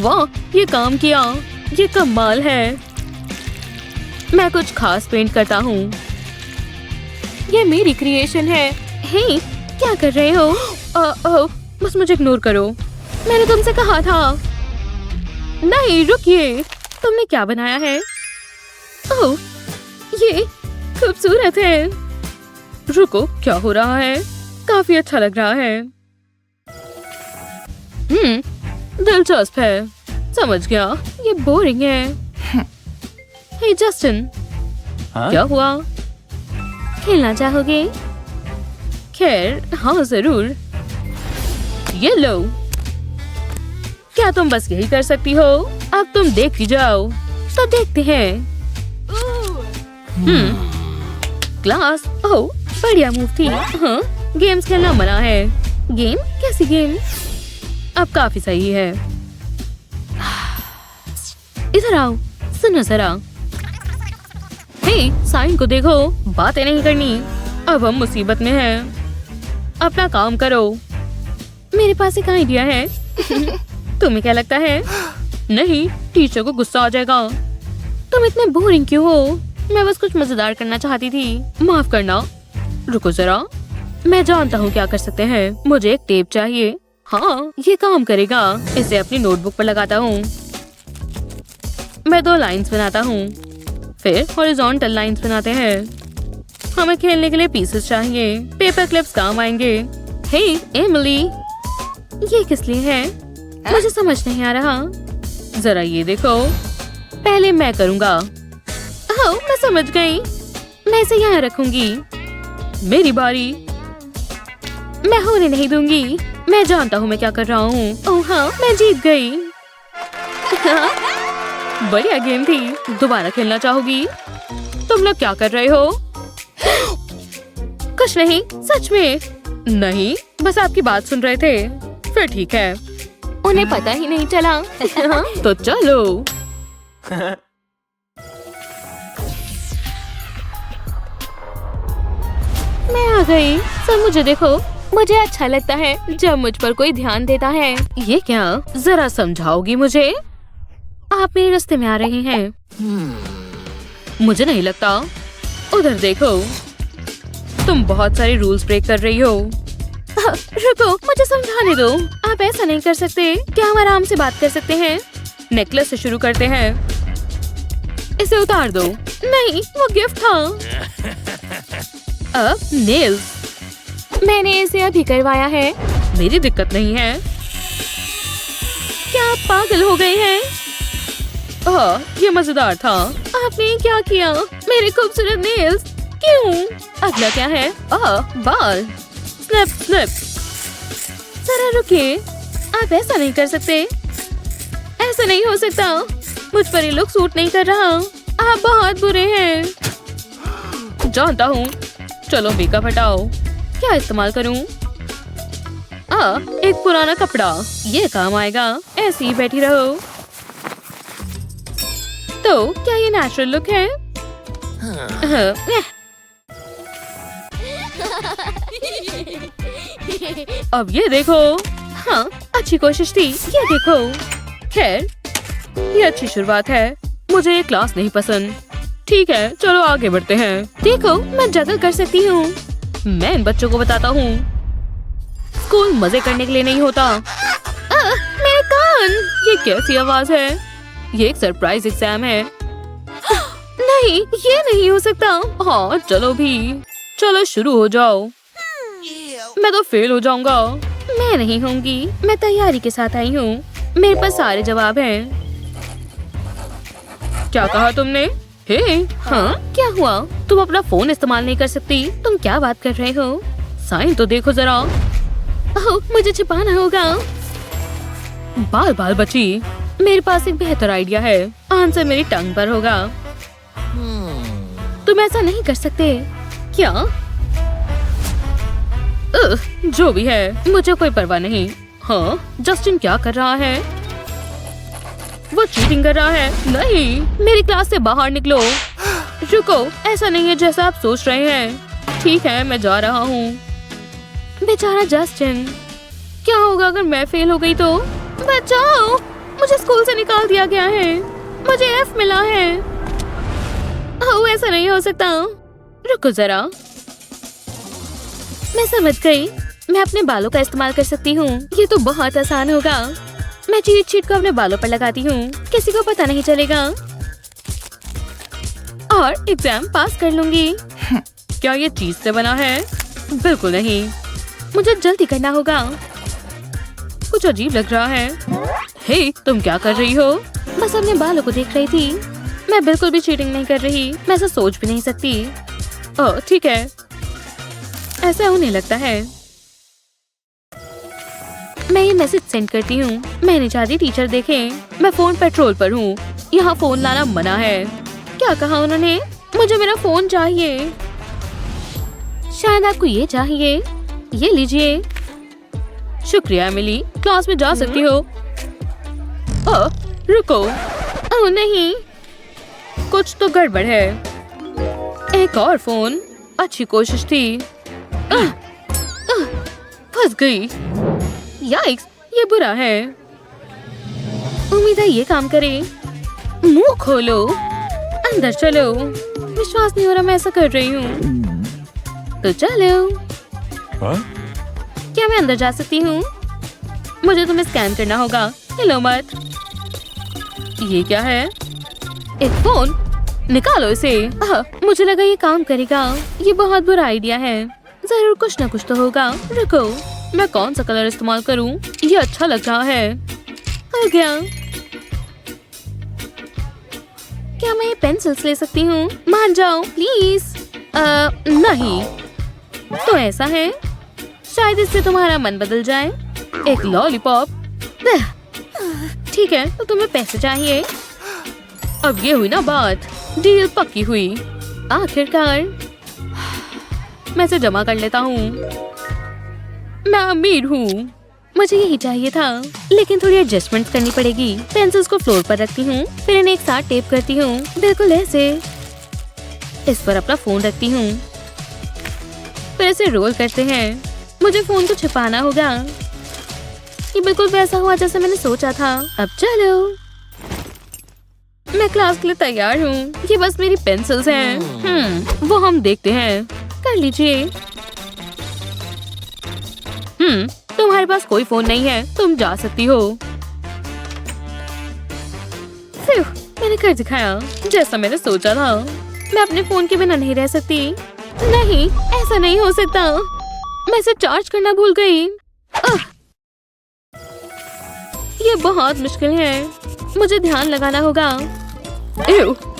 वाह, ये काम किया। ये कमाल है। मैं कुछ खास पेंट करता हूँ। ये मेरी क्रिएशन है। हे, क्या कर रहे हो? बस मुझे इग्नोर करो। मैंने तुमसे कहा था। नहीं, रुकिए, तुमने क्या बनाया है? ओह, ये खूबसूरत है। रुको, क्या हो रहा है? काफी अच्छा लग रहा है। दिलचस्प है। समझ गया, ये बोरिंग है। हे जस्टिन, क्या हुआ? खेलना चाहोगे? खैर, हाँ जरूर। ये लो। क्या तुम बस यही कर सकती हो? अब तुम देख ही जाओ। तो देखते हैं। क्लास, ओह, बढ़िया मूव थी। हाँ, गेम्स खेलना मना है। गेम? कैसी गेम? अब काफी सही है। इधर आओ, सुनो जरा। हे, साइन को देखो। बातें नहीं करनी। अब हम मुसीबत में हैं। अपना काम करो। मेरे पास एक आइडिया है। तुम्हें क्या लगता है? नहीं, टीचर को गुस्सा आ जाएगा। तुम इतने बोरिंग क्यों हो? मैं बस कुछ मजेदार करना चाहती थी। माफ करना। रुको जरा, मैं जानता हूँ क्या कर सकते हैं। मुझे एक टेप चाहिए। हाँ, ये काम करेगा। इसे अपनी नोटबुक पर लगाता हूँ। मैं 2 लाइंस बनाता हूँ, फिर हॉरिजॉन्टल लाइंस बनाते हैं। हमें खेलने के लिए पीसेस चाहिए। पेपर क्लिप्स काम आएंगे। हे एमिली, ये किस लिए है? मुझे समझ नहीं आ रहा। जरा ये देखो। पहले मैं करूँगा। ओह, मैं समझ गई। मैं इसे यहाँ रखूंगी। मेरी बारी। मैं होने नहीं दूंगी। मैं जानता हूँ मैं क्या कर रहा हूँ। ओह हाँ, मैं जीत गई। बढ़िया गेम थी। दोबारा खेलना चाहोगी? तुम लोग क्या कर रहे हो? कुछ नहीं, सच में नहीं, बस आपकी बात सुन रहे थे। फिर ठीक है। उन्हें पता ही नहीं चला। तो चलो। मैं आ गई। सब मुझे देखो। मुझे अच्छा लगता है जब मुझ पर कोई ध्यान देता है। ये क्या? जरा समझाओगी मुझे? आप मेरे रास्ते में आ रहे हैं। मुझे नहीं लगता। उधर देखो, तुम बहुत सारे रूल्स ब्रेक कर रही हो। रुको, मुझे समझाने दो। आप ऐसा नहीं कर सकते। क्या हम आराम से बात कर सकते हैं? नेकलेस से शुरू करते हैं। इसे उतार दो। नहीं, वो गिफ्ट था। अब नेल्स। मैंने इसे अभी करवाया है। मेरी दिक्कत नहीं है। क्या आप पागल हो गए हैं? ये मजेदार था। आपने क्या किया? मेरे खूबसूरत नेल्स। क्यों? अगला क्या है? बाल। Snip snip. जरा रुकिए, आप ऐसा नहीं कर सकते। ऐसा नहीं हो सकता। मुझ पर ये लुक सूट नहीं कर रहा। आप बहुत बुरे हैं। जानता हूँ। चलो मेकअप हटाओ। क्या इस्तेमाल करूँ? एक पुराना कपड़ा। ये काम आएगा। ऐसे ही बैठी रहो। तो क्या ये नेचुरल लुक है? अब ये देखो। हाँ, अच्छी कोशिश थी। ये देखो। खैर, ये अच्छी शुरुआत है। मुझे ये क्लास नहीं पसंद। ठीक है, चलो आगे बढ़ते हैं। देखो, मैं जगल कर सकती हूँ। मैं इन बच्चों को बताता हूँ, स्कूल मजे करने के लिए नहीं होता। मेरे कान! ये कैसी आवाज है? ये एक सरप्राइज एग्जाम है। नहीं, ये नहीं हो सकता। हाँ, चलो भी। चलो शुरू हो जाओ। मैं तो फेल हो जाऊंगा। मैं नहीं होंगी। मैं तैयारी के साथ आई हूँ। मेरे पास सारे जवाब हैं। क्या कहा तुमने? हे, हाँ, क्या हुआ? तुम अपना फोन इस्तेमाल नहीं कर सकती? तुम क्या बात कर रहे हो? साइन तो देखो जरा। ओह, मुझे छिपाना होगा। बाल बाल बची। मेरे पास एक बेहतर आइडिया है। आंसर मेरी टंग पर होगा। तुम ऐसा नहीं कर सकते। क्या? जो भी है, मुझे कोई परवाह नहीं। हाँ, जस्टिन क्या कर रहा है? वो चीटिंग कर रहा है। नहीं, मेरी क्लास से बाहर निकलो। रुको, ऐसा नहीं है जैसा आप सोच रहे हैं। ठीक है, मैं जा रहा हूँ। बेचारा जस्टिन, क्या होगा अगर मैं फेल हो गई तो? बचाओ, मुझे स्कूल से निकाल दिया गया है। मुझे एफ मिला है। ओह, ऐसा नहीं हो सकता। रुको जरा, मैं समझ गई। मैं अपने बालों का इस्तेमाल कर सकती हूँ। ये तो बहुत आसान होगा। मैं चीट शीट को अपने बालों पर लगाती हूँ, किसी को पता नहीं चलेगा और एग्जाम पास कर लूंगी। क्या ये चीज से बना है? बिल्कुल नहीं, मुझे जल्दी करना होगा। कुछ अजीब लग रहा है। हे, तुम क्या कर रही हो? बस अपने बालों को देख रही थी। मैं बिल्कुल भी चीटिंग नहीं कर रही। मैं ऐसा सोच भी नहीं सकती। ओह, ठीक है, ऐसा उन्हें लगता है। मैं ये मैसेज सेंड करती हूँ। मैं नहीं चाहती टीचर देखे। मैं फोन पेट्रोल पर हूँ। यहाँ फोन लाना मना है। क्या कहा उन्होंने? मुझे मेरा फोन चाहिए। शायद आपको ये चाहिए। ये लीजिए। शुक्रिया एमिली, क्लास में जा सकती हो। रुको। ओह नहीं, कुछ तो गड़बड़ है। एक और फोन। अच्छी कोशिश थी। फंस गई। याइक्स, ये बुरा है। उम्मीद है ये काम करे। मुंह खोलो, अंदर चलो। विश्वास नहीं हो रहा मैं ऐसा कर रही हूँ। तो चलो। क्या मैं अंदर जा सकती हूँ? मुझे तुम्हें स्कैन करना होगा। हिलो मत। ये क्या है? एक फोन। निकालो इसे। मुझे लगा ये काम करेगा। ये बहुत बुरा आइडिया है। जरूर कुछ ना कुछ तो होगा। रुको, मैं कौन सा कलर इस्तेमाल करूं? ये अच्छा लग रहा है। हो गया। क्या मैं ये पेंसिल्स ले सकती हूँ? मान जाओ प्लीज। नहीं। तो ऐसा है, शायद इससे तुम्हारा मन बदल जाए। एक लॉलीपॉप। ठीक है, तो तुम्हें पैसे चाहिए। अब ये हुई ना बात। डील पक्की हुई। आखिरकार मैं इसे जमा कर लेता हूँ। मैं अमीर हूँ। मुझे यही चाहिए था, लेकिन थोड़ी एडजस्टमेंट करनी पड़ेगी। पेंसिल्स को फ्लोर पर रखती हूँ, फिर इन्हें एक साथ टेप करती हूँ, बिल्कुल ऐसे। इस पर अपना फोन रखती हूँ, फिर इसे रोल करते हैं। मुझे फोन को छिपाना होगा। ये बिल्कुल वैसा हुआ जैसे मैंने सोचा था। अब चलो, मैं क्लास के लिए तैयार हूँ। ये बस मेरी पेंसिल्स हैं। वो हम देखते हैं। कर लीजिए। तुम्हारे पास कोई फोन नहीं है, तुम जा सकती हो। मैंने कर दिखाया जैसा मैंने सोचा था। मैं अपने फोन के बिना नहीं रह सकती। नहीं, ऐसा नहीं हो सकता। मैं इसे चार्ज करना भूल गई। ये बहुत मुश्किल है। मुझे ध्यान लगाना होगा।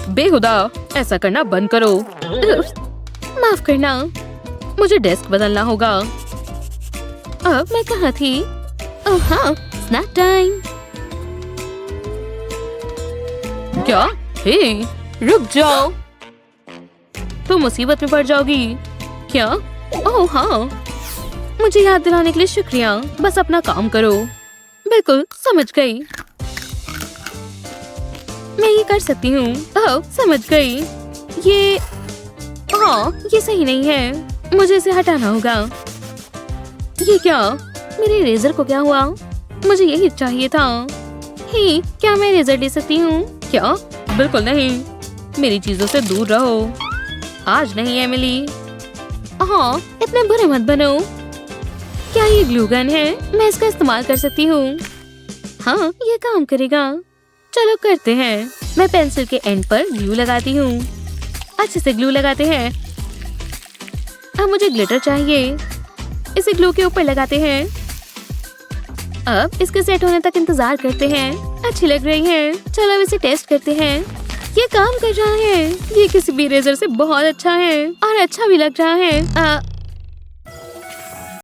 बेहुदा, ऐसा करना बंद करो। माफ करना, मुझे डेस्क बदलना होगा। अब मैं कहाँ थी? ओह हाँ, स्नैक टाइम। क्या? हे, रुक जाओ। तुम मुसीबत में पड़ जाओगी। क्या? ओह हाँ, मुझे याद दिलाने के लिए शुक्रिया। बस अपना काम करो। बिल्कुल, समझ गई। मैं ये कर सकती हूँ। ओह, समझ गई। ये सही नहीं है। मुझे इसे हटाना होगा। ये क्या? मेरे इरेजर को क्या हुआ? मुझे यही चाहिए था। हे, क्या मैं इरेजर ले सकती हूँ? क्या? बिल्कुल नहीं। मेरी चीजों से दूर रहो। आज नहीं एमिली। हाँ, इतने बुरे मत बनो। क्या ये ग्लू गन है? मैं इसका इस्तेमाल कर सकती हूँ। हाँ, ये काम करेगा। चलो करते हैं। मैं पेंसिल के एंड पर ग्लू लगाती हूँ। अच्छे से ग्लू लगाते हैं। अब मुझे ग्लिटर चाहिए। इसे ग्लू के ऊपर लगाते हैं। अब इसके सेट होने तक इंतजार करते हैं। अच्छी लग रही है। चलो अब इसे टेस्ट करते हैं। ये काम कर रहा है। ये किसी भी इरेजर से बहुत अच्छा है और अच्छा भी लग रहा है।